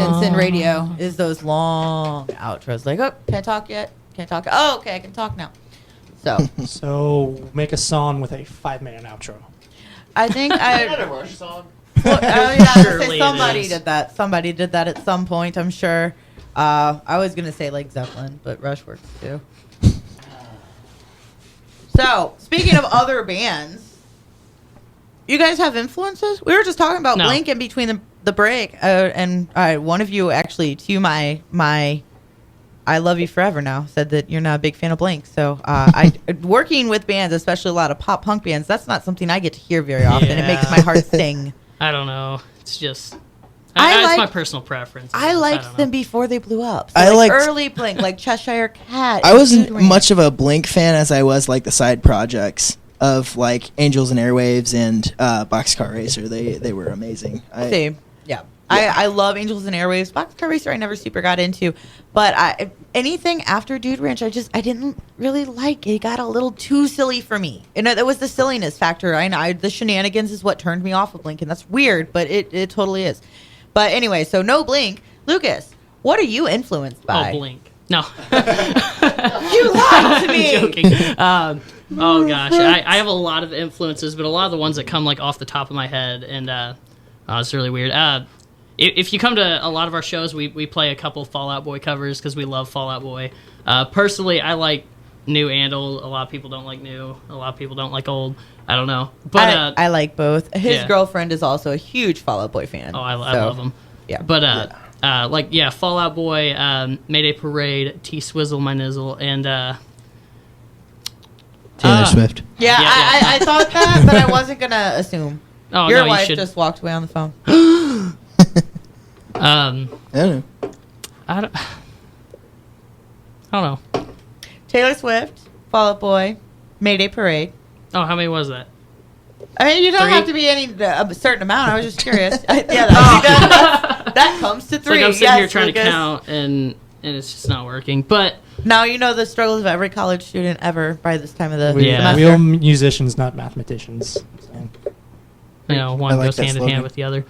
S3: confidence in radio is those long outros. Like, oh, can't talk yet. Can't talk. Oh, okay, I can talk now.
S8: So make a song with a 5-minute outro.
S3: I think
S10: Is that a Rush song?
S3: Well, yeah,
S9: Surely it
S3: somebody
S9: is.
S3: did that. Somebody did that at some point, I'm sure. I was going to say like Zeppelin, but Rush works too. So, speaking of other bands, you guys have influences? We were just talking about
S9: No.
S3: Blink in between the break, and one of you actually, to my I Love You Forever now, said that you're not a big fan of Blink. So, working with bands, especially a lot of pop punk bands, that's not something I get to hear very often. It makes my heart sting.
S9: I don't know. It's just.
S3: I
S9: it's
S3: like-
S9: my personal preference.
S3: I
S9: don't
S3: liked
S9: know.
S3: them before they blew up. So
S5: I
S3: like
S5: liked-
S3: early Blink, like Cheshire Cat.
S5: I
S3: and
S5: wasn't
S3: Dude Ranch.
S5: much of a Blink fan as I was like the side projects of like Angels and Airwaves and Boxcar Racer. They were amazing.
S3: Same. Yeah. I love Angels and Airwaves. Boxcar Racer I never super got into. But anything after Dude Ranch, I didn't really like. It got a little too silly for me. And it was the silliness factor. The shenanigans is what turned me off of Blink. And that's weird, but it totally is. But anyway, so no Blink. Lucas, what are you influenced by?
S9: Oh, Blink. No.
S3: You lied to me.
S9: I'm joking. Oh gosh, I have a lot of influences, but a lot of the ones that come like off the top of my head, and it's really weird. If you come to a lot of our shows, we play a couple Fall Out Boy covers because we love Fall Out Boy. Personally, I like new and old. A lot of people don't like new. A lot of people don't like old. I don't know, but
S3: I like both. His
S9: yeah.
S3: girlfriend is also a huge Fall Out Boy fan.
S9: Oh, I love them.
S3: Yeah,
S9: but Fall Out Boy, Mayday Parade, T Swizzle My Nizzle, and
S5: Taylor Swift.
S3: Yeah,
S9: Yeah,
S3: I thought that, but I wasn't gonna assume.
S9: Oh,
S3: Your
S9: no, you
S3: wife
S9: should-
S3: just walked away on the phone.
S5: I don't know.
S9: I don't know.
S3: Taylor Swift, Fall Out Boy, Mayday Parade.
S9: Oh, how many was that?
S3: I mean, you don't
S9: 3?
S3: have to be a certain amount. I was just curious. That comes to
S9: It's
S3: 3.
S9: like I'm sitting
S3: Yes,
S9: here trying
S3: Lucas.
S9: to count, and it's just not working. But
S3: Now you know the struggles of every college student ever by this time of the
S8: We,
S3: semester.
S8: we are musicians, not mathematitions. So.
S9: you know, one
S5: I like
S9: goes
S5: that
S9: hand in
S5: slogan.
S9: hand with the other.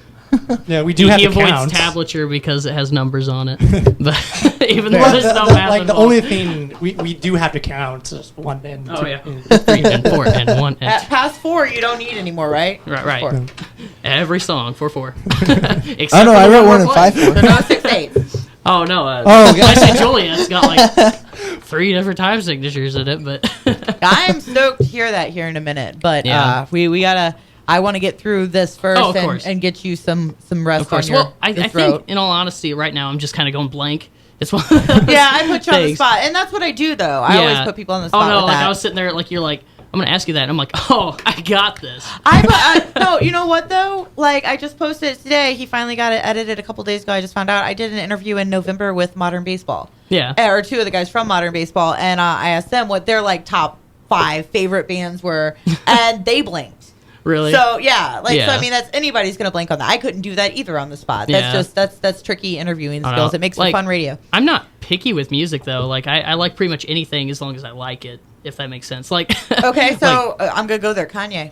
S8: Yeah, we do have
S9: He
S8: to
S9: avoids
S8: count.
S9: tablature because it has numbers on it. But even though
S8: Well,
S9: there's no
S8: the-
S9: math
S8: like the
S9: involved.
S8: only thing we do have to count is 1 and 2.
S9: Oh yeah, 3 and 4 and 1 and
S3: At past 4, you don't need anymore, right?
S9: Right.
S3: 4.
S9: every song 4/4.
S5: Oh no, I wrote one in 5
S3: So
S5: 4.
S3: no 6/8.
S9: Oh no!
S5: Oh,
S9: I say Juliet's got like 3 different time signatures in it, but
S3: I'm stoked to hear that here in a minute, but
S9: Yeah.
S3: we gotta. I want to get through this first
S9: Oh, of course.
S3: and get you some rest
S9: of course.
S3: on your
S9: Well, I
S3: your
S9: think,
S3: throat.
S9: in all honesty, right now I'm just kind of going blank. It's one.
S3: Yeah, I put you on the
S9: Things.
S3: spot, and that's what I do though. I always put people on the spot.
S9: Oh no!
S3: with
S9: Like
S3: that.
S9: I was sitting there, like you're like, I'm gonna ask you that. And I'm like, oh, I got this.
S3: No, you know what though? Like I just posted it today. He finally got it edited a couple days ago. I just found out I did an interview in November with Modern Baseball.
S9: Yeah.
S3: Or 2 of the guys from Modern Baseball, and I asked them what their like top 5 favorite bands were, and they blinked.
S9: Really?
S3: So yeah, so
S9: Yeah.
S3: I mean that's anybody's gonna blank on that. I couldn't do that either on the spot.
S9: Yeah.
S3: That's tricky interviewing
S9: I don't
S3: skills.
S9: know.
S3: It makes for
S9: Like,
S3: fun radio.
S9: I'm not picky with music though. Like I like pretty much anything as long as I like it. If that makes sense. Like
S3: Okay, so I'm gonna go there. Kanye.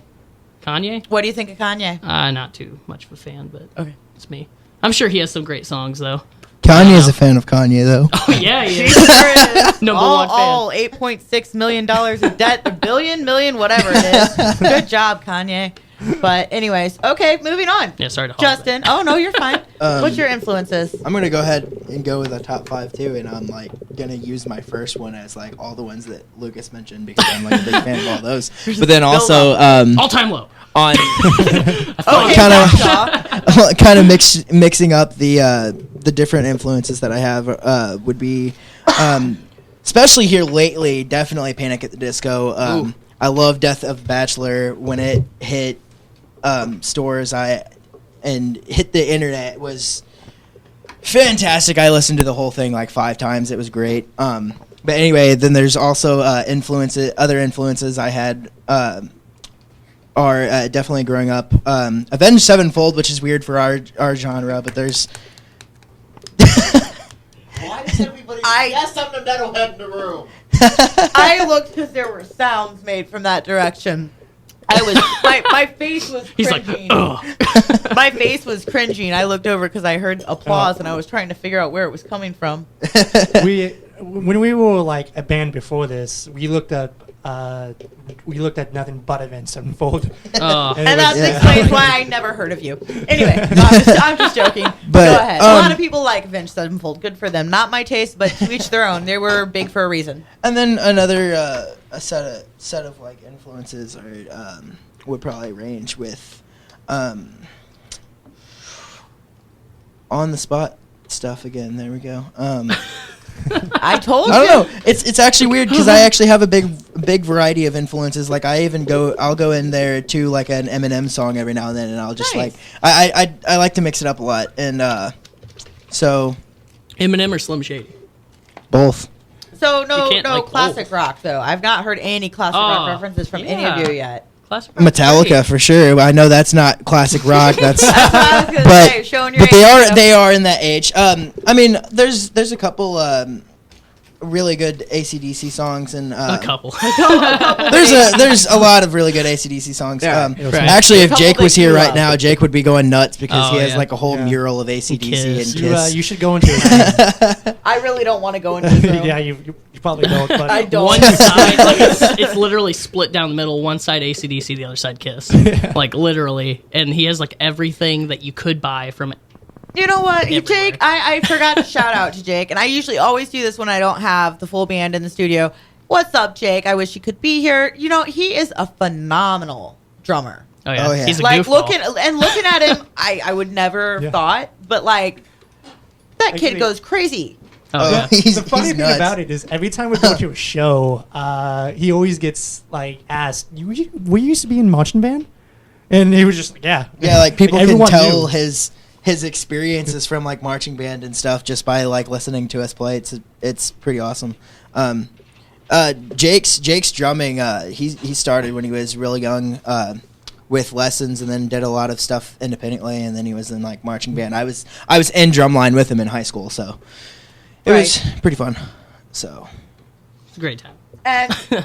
S9: Kanye.
S3: What do you think of Kanye?
S9: Not too much of a fan, but
S3: Okay.
S9: it's me. I'm sure he has some great songs though.
S5: Kanye is a fan of Kanye though.
S9: Oh yeah, he
S3: She
S9: is.
S3: sure is.
S9: Number
S3: all,
S9: one fan.
S3: all $8.6 million in debt, a billion, million, whatever it is. Good job, Kanye. But anyways, okay, moving on.
S9: Yeah, sorry to hog
S3: Justin. Oh no, you're fine. What's your influences?
S5: I'm gonna go ahead and go with a top 5 too, and I'm like gonna use my first one as like all the ones that Lucas mentioned because I'm like a big fan of all those. But then also
S9: all time low.
S5: on
S3: Okay,
S5: kind
S3: Joshua.
S5: of kind of mixing up the different influences that I have would be especially here lately, definitely Panic at the Disco. I love Death of a Bachelor. When it hit stores and hit the internet, was fantastic. I listened to the whole thing like 5 times. It was great. But anyway, then there's also other influences I had are definitely growing up. Avenged Sevenfold, which is weird for our genre, but there's
S10: Why does everybody? Yes, I'm the metalhead in the room.
S3: I looked because there were sounds made from that direction. I was my face was
S9: He's like,
S3: cringing.
S9: ugh.
S3: My face was cringing. I looked over because I heard applause and I was trying to figure out where it was coming from.
S8: When we were like a band before this, we looked at nothing but events unfold.
S9: Oh.
S3: And that explains why I never heard of you. Anyway, no, I'm just joking.
S5: But,
S3: Go ahead. A lot of people like Avenged Sevenfold. Good for them. Not my taste, but to each their own. They were big for a reason.
S5: And then another a set of like influences are would probably range with on the spot stuff again. There we go.
S3: I told you.
S5: I don't know. It's actually weird because I actually have a big variety of influences. Like I'll go in there to like an Eminem song every now and then, and I'll just
S3: Nice.
S5: like I like to mix it up a lot, and so
S9: Eminem or Slim Shady?
S5: both.
S3: So
S9: You
S3: no
S9: can't like
S3: classic
S9: both.
S3: rock though. I've not heard any classic rock
S9: Oh,
S3: references from any
S9: yeah.
S3: of you yet.
S9: Classic rock.
S5: Metallica
S9: Great.
S5: for sure. I know that's not classic rock. That's
S3: That's what I was gonna
S5: but
S3: say. Showing your
S5: but they
S3: age,
S5: are
S3: you know?
S5: they are in that age. I mean, there's a couple really good AC/DC songs and
S9: A couple.
S5: there's a lot of really good AC/DC songs.
S3: Yeah.
S9: Right.
S5: Actually,
S3: A
S5: if
S3: couple
S5: Jake was
S3: that you
S5: here right
S3: love.
S5: now, Jake would be going nuts because
S9: Oh,
S5: he has
S9: yeah.
S5: like a whole
S8: Yeah.
S5: mural of AC/DC
S9: Kiss.
S5: and Kiss.
S8: You should go into it.
S3: I really don't want to go into this room.
S8: Yeah, you probably don't. But
S3: I don't.
S9: One side, like it's literally split down the middle. One side AC/DC, the other side Kiss. Like literally, and he has like everything that you could buy from.
S3: You know what,
S9: Everywhere.
S3: Jake? I forgot to shout out to Jake, and I usually always do this when I don't have the full band in the studio. What's up, Jake? I wish he could be here. You know, he is a phenomenal drummer.
S9: Oh yeah,
S5: Oh, yeah.
S9: he's a
S3: Like
S9: goofball.
S3: looking at him, I would never
S8: Yeah.
S3: thought, but like that kid
S8: Actually-
S3: goes crazy.
S9: Oh yeah.
S5: he's,
S8: the funny
S5: he's
S8: thing
S5: nuts.
S8: about it is every time we go to a show, he always gets like asked, "We used to be in marching band," and he was just like, "Yeah,
S5: Yeah, like people can
S8: everyone
S5: tell
S8: knew.
S5: his experiences from like marching band and stuff just by like listening to us play. It's pretty awesome. Jake's drumming. He started when he was really young with lessons, and then did a lot of stuff independently, and then he was in like marching band. I was in drumline with him in high school, so it was pretty fun. So
S9: It's a great time.
S3: And do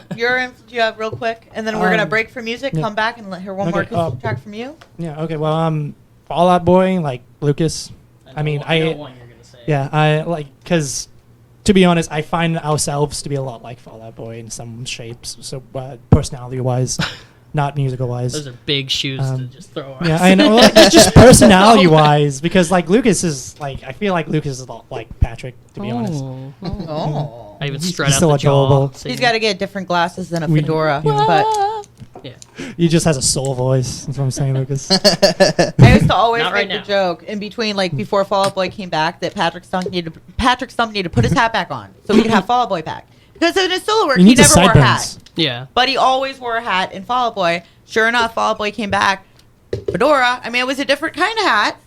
S3: you have real quick, and then we're gonna break for music,
S8: yeah.
S3: come back and hear one
S8: Okay,
S3: more track from you.
S8: yeah, okay." Well, Fall Out Boy, like Lucas. I mean,
S9: know what you're gonna say.
S8: Yeah, I like because to be honest, I find ourselves to be a lot like Fall Out Boy in some shapes. So personality wise, not musical wise.
S9: Those are big shoes to just throw around.
S8: Yeah, I know. Like, it's just personality wise, because like Lucas is like I feel like Lucas is a lot like Patrick, to be honest.
S3: Oh,
S9: I even
S8: He's
S9: strut out
S8: so
S9: the jaw.
S8: adorable.
S9: singing.
S3: he's got to get different glasses than a
S8: We-
S3: fedora.
S8: yeah.
S3: But
S9: Yeah.
S8: He just has a soul voice. That's what I'm saying, Lucas.
S3: I used to always
S9: Not
S3: make
S9: right
S3: the
S9: now.
S3: joke in between, like before Fall Out Boy came back, that Patrick Stump needed to put his hat back on so we could have Fall Out Boy back. Because in his solo work,
S8: He
S3: he
S8: needs a
S3: never wore a hat,
S8: sideburns.
S9: Yeah.
S3: but he always wore a hat in Fall Out Boy. Sure enough, Fall Out Boy came back, fedora. I mean, it was a different kind of hat,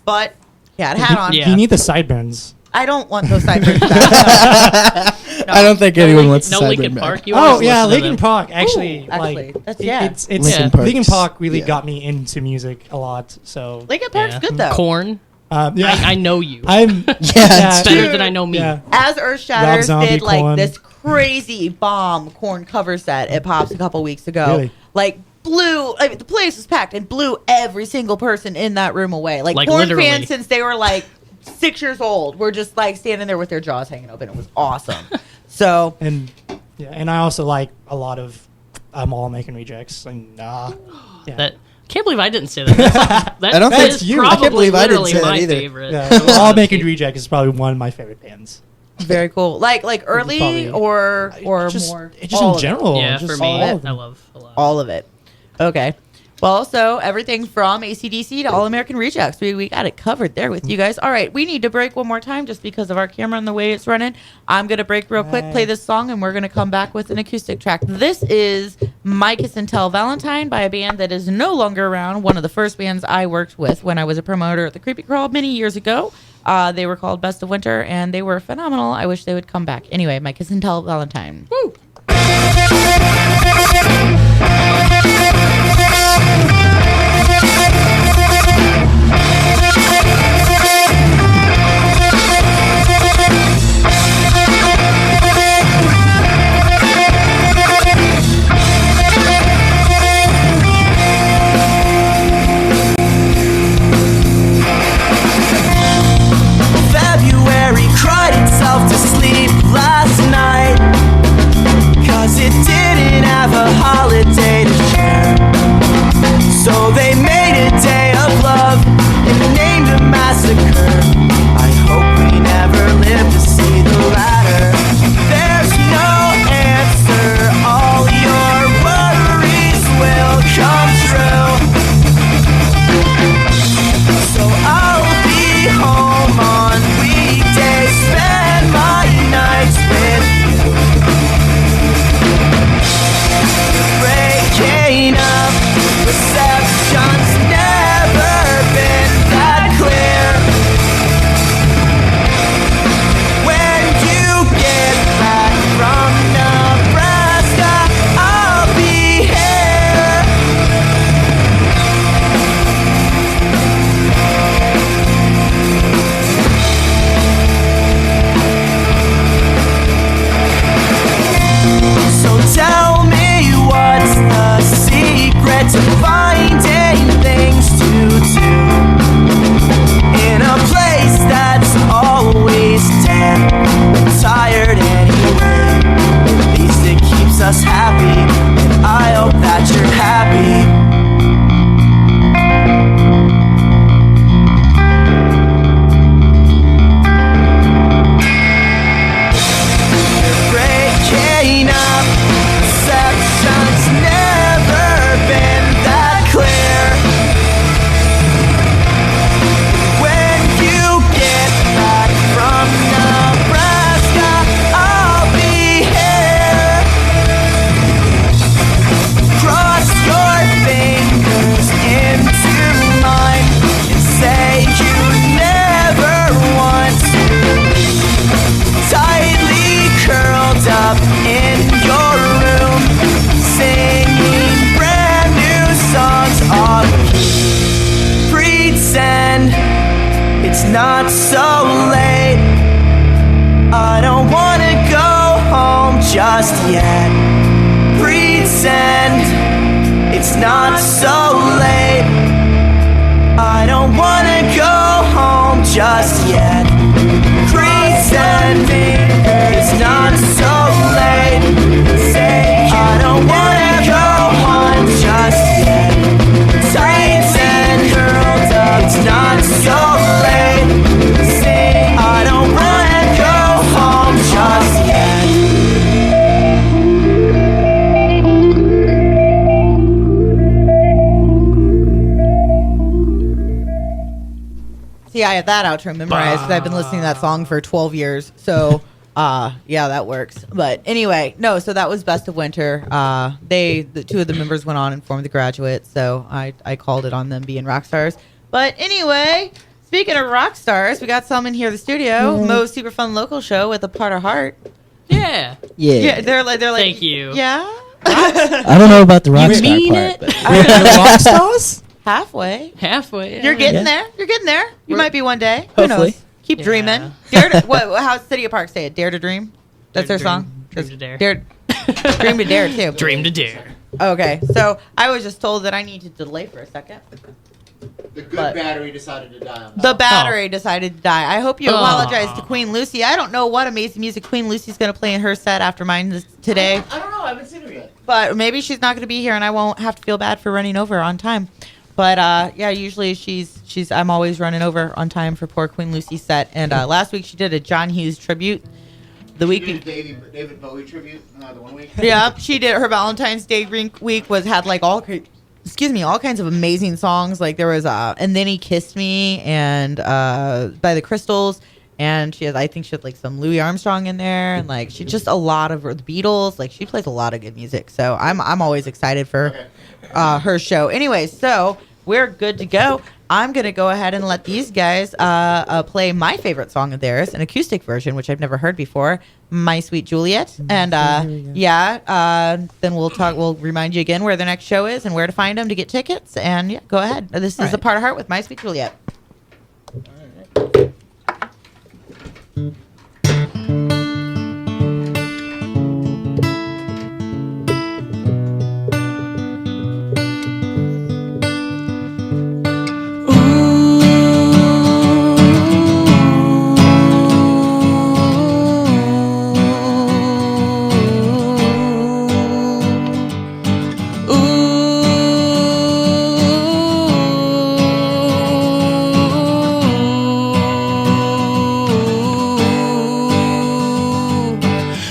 S3: but he had a hat on.
S9: Yeah.
S8: You need the sideburns.
S3: I don't want those sideburns back.
S5: I don't think anyone wants to
S9: No
S5: sideburn
S9: Linkin
S5: back.
S9: Park. You
S8: Oh
S9: always
S8: yeah,
S9: listen to
S8: Linkin
S9: them.
S8: Park actually.
S3: Ooh, actually,
S8: like
S3: that's- yeah.
S8: it's
S5: Linkin
S8: Linkin
S5: Park's-
S8: Park really
S5: yeah.
S8: got me into music a lot. So
S3: Linkin Park's
S9: Yeah.
S3: good though.
S9: Corn.
S8: yeah,
S9: I know you.
S8: I'm
S5: it's
S9: Better
S5: true.
S9: than I know me.
S8: Yeah.
S3: As Earth Shatters
S8: Zombie,
S3: did like
S8: Korn.
S3: this crazy bomb Corn cover set at Pops a couple weeks ago.
S8: Really?
S3: Like blew, I mean, the place was packed and blew every single person in that room away. Like Korn
S9: literally.
S3: fans since they were like 6 years old were just like standing there with their jaws hanging open. It was awesome. So
S8: and I also like a lot of All Making Rejects and yeah.
S9: That can't believe I didn't say that. That
S5: I don't think
S9: is
S5: you- I
S9: probably
S5: can't believe I didn't
S9: literally
S5: say that
S9: my
S5: either.
S9: favorite.
S8: Yeah, All Making Rejects is probably one of my favorite bands.
S3: very cool. Like early
S8: probably-
S3: or
S8: just,
S3: more.
S8: just
S3: all
S8: in
S3: of it.
S8: general.
S9: Yeah,
S8: just
S9: for me,
S8: all of
S9: I
S8: them.
S9: love a lot.
S3: All of it. Okay. Well, so everything from AC/DC to All American Rejects, we got it covered there with you guys. All right, we need to break one more time just because of our camera and the way it's running. I'm going to break real quick, play this song, and we're going to come back with an acoustic track. This is My Kiss and Tell Valentine by a band that is no longer around, one of the first bands I worked with when I was a promoter at the Creepy Crawl many years ago. They were called Best of Winter, and they were phenomenal. I wish they would come back. Anyway, My Kiss and Tell Valentine. Woo!
S11: just yet. Pretend it's not so late. I don't wanna go home just yet. Pretending it's not so late. Say I don't wanna go home just yet. Pretend, girl, it's not so late. Say I don't wanna go home just yet.
S3: See, I have that outro memorized because I've been listening to that song for 12 years. So, yeah, that works. But anyway, no, so that was Best of Winter. The two of the members went on and formed the Graduates. So I called it on them being rock stars. But anyway, speaking of rock stars, we got some in here in the studio. Mo's super fun local show with a part of heart.
S9: Yeah.
S3: Yeah, they're like.
S9: Thank you.
S3: Yeah.
S12: I don't know about the rock star
S9: mean
S12: part.
S9: it?
S12: But
S8: rock stars?
S3: Halfway.
S9: Halfway. Yeah.
S3: You're getting there. You're getting there. You might be one day. Who
S12: Hopefully.
S3: knows? Keep dreaming. Dare to, how's City of Park say it? Dare to dream? That's
S9: Dare
S3: their
S9: to
S3: song?
S9: dream. Dream to dare.
S3: Dream to dare, too.
S9: Dream to dare.
S3: Okay, so I was just told that I need to delay for a second.
S10: The good
S3: But-
S10: battery decided to die on that.
S3: The battery decided to die. I hope you
S9: Oh.
S3: apologize to Queen Lucy. I don't know what amazing music Queen Lucy's going to play in her set after mine today,
S10: I don't know. I haven't seen her yet.
S3: but maybe she's not going to be here and I won't have to feel bad for running over on time. But yeah, usually I'm always running over on time for poor Queen Lucy's set. And last week she did a John Hughes tribute. The week
S10: She did a David Bowie tribute the 1 week.
S3: yeah, she did her Valentine's Day week had like all kinds of amazing songs. Like there was And Then He Kissed Me and by the Crystals, and I think she had like some Louis Armstrong in there, and like she just a lot of the Beatles. Like she plays a lot of good music, so I'm always excited for her show. Anyway, so we're good to go. I'm going to go ahead and let these guys play my favorite song of theirs, an acoustic version, which I've never heard before, My Sweet Juliet. And then we'll remind you again where the next show is and where to find them to get tickets. And yeah, go ahead. This is The Part of Heart with My Sweet Juliet.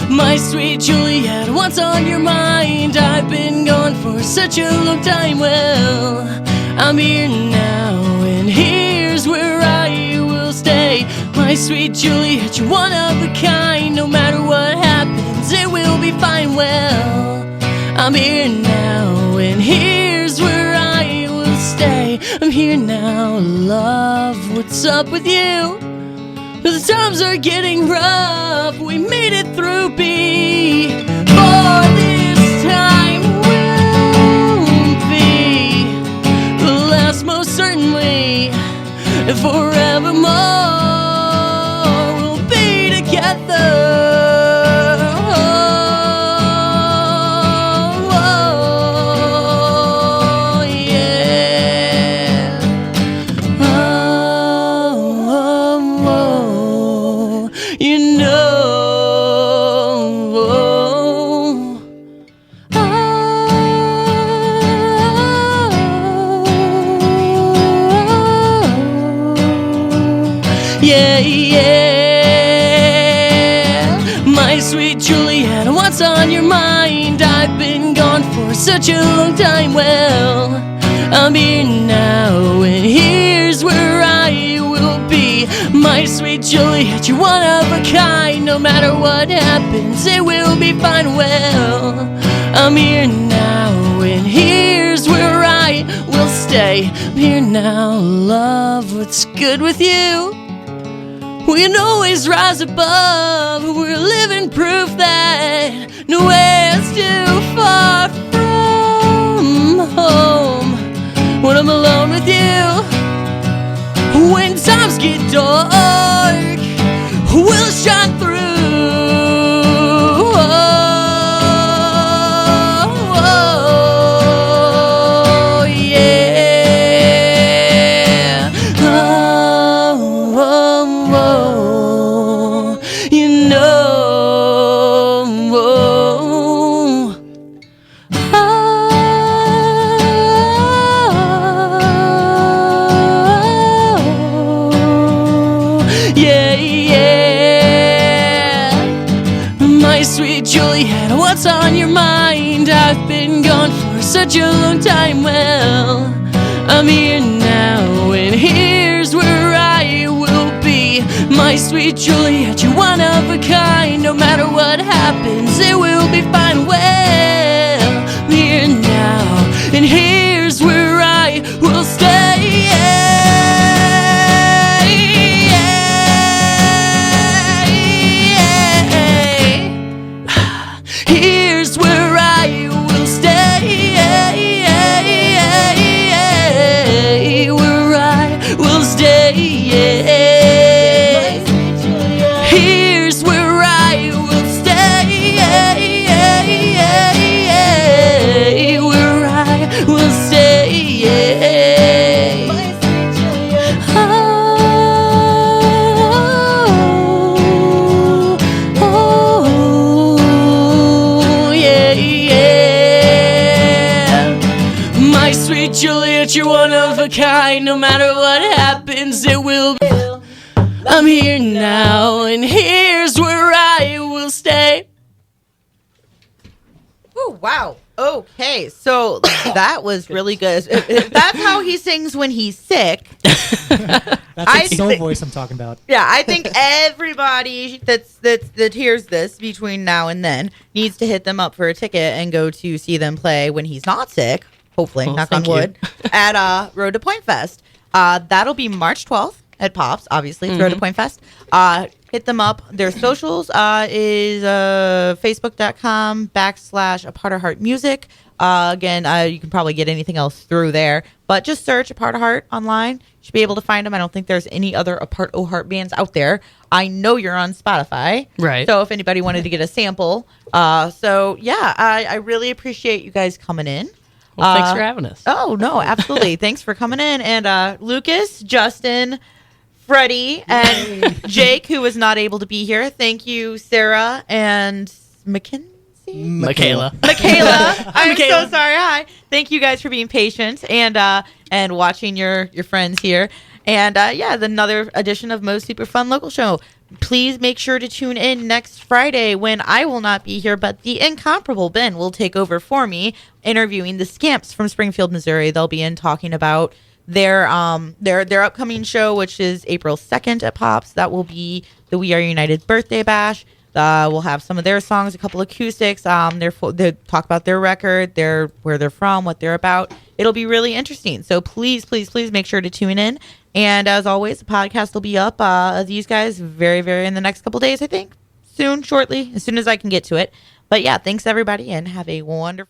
S4: My sweet Juliet, what's on your mind? I've been gone for such a long time. Well, I'm here now, and here's where I will stay. My sweet Juliet, you're one of a kind. No matter what happens, it will be fine. Well, I'm here now, and here's where I will stay. I'm here now, love, what's up with you? The times are getting rough, we made it through B. For this time won't be the last, most certainly. And forevermore we'll be together. Oh, yeah. Oh, you know. Yeah, yeah. My sweet Juliet, what's on your mind? I've been gone for such a long time. Well, I'm here now, and here's where I will be. My sweet Juliet, you're one of a kind. No matter what happens, it will be fine. Well, I'm here now, and here's where I will stay. I'm here now, love, what's good with you? We can always rise above. We're living proof that nowhere's too far from home. When I'm alone with you, when times get dark, we'll shine through. Oh, what's on your mind? I've been gone for such a long time. Well, I'm here now, and here's where I will be. My sweet Juliet, you're one of a kind. No matter what happens, it will be fine. Well, I'm here now, and here's where I will stay. Here's where I will stay. Where I will stay. Here's where I will stay. Where I will stay. My sweet Juliet, you're one of a kind. No matter what happens, it will be. I'm here now, and here's where I will stay.
S3: Oh, wow. Okay, so that was really good. If that's how he sings when he's sick.
S6: That's the soul voice I'm talking about.
S3: Yeah, I think everybody that hears this between now and then needs to hit them up for a ticket and go to see them play when he's not sick. Hopefully,
S9: Well,
S3: knock on
S9: thank you.
S3: wood, at Road to Point Fest. That'll be March 12th at Pops. Obviously, it's Road to Point Fest. Hit them up. Their socials is facebook.com/A Part of Heart Music. Again, you can probably get anything else through there, but just search A Part of Heart online. You should be able to find them. I don't think there's any other A Part of Heart bands out there. I know you're on Spotify.
S9: Right.
S3: So if anybody wanted to get a sample. I really appreciate you guys coming in.
S9: Well, thanks for having us.
S3: Oh, no, absolutely. Thanks for coming in. And Lucas, Justin, Freddie, and Jake, who was not able to be here. Thank you, Sarah and Mackenzie?
S9: Michaela.
S3: I'm so sorry. Hi. Thank you guys for being patient and watching your friends here. And another edition of Mo's Super Fun Local Show. Please make sure to tune in next Friday when I will not be here, but the incomparable Ben will take over for me, interviewing the Scamps from Springfield, Missouri. They'll be in talking about their upcoming show, which is April 2nd at Pops. That will be the We Are United birthday bash. We'll have some of their songs, a couple acoustics. They talk about their record, where they're from, what they're about. It'll be really interesting. So please, please, please make sure to tune in. And as always, the podcast will be up. These guys very, very in the next couple days, I think. Soon, shortly, as soon as I can get to it. But yeah, thanks everybody, and have a wonderful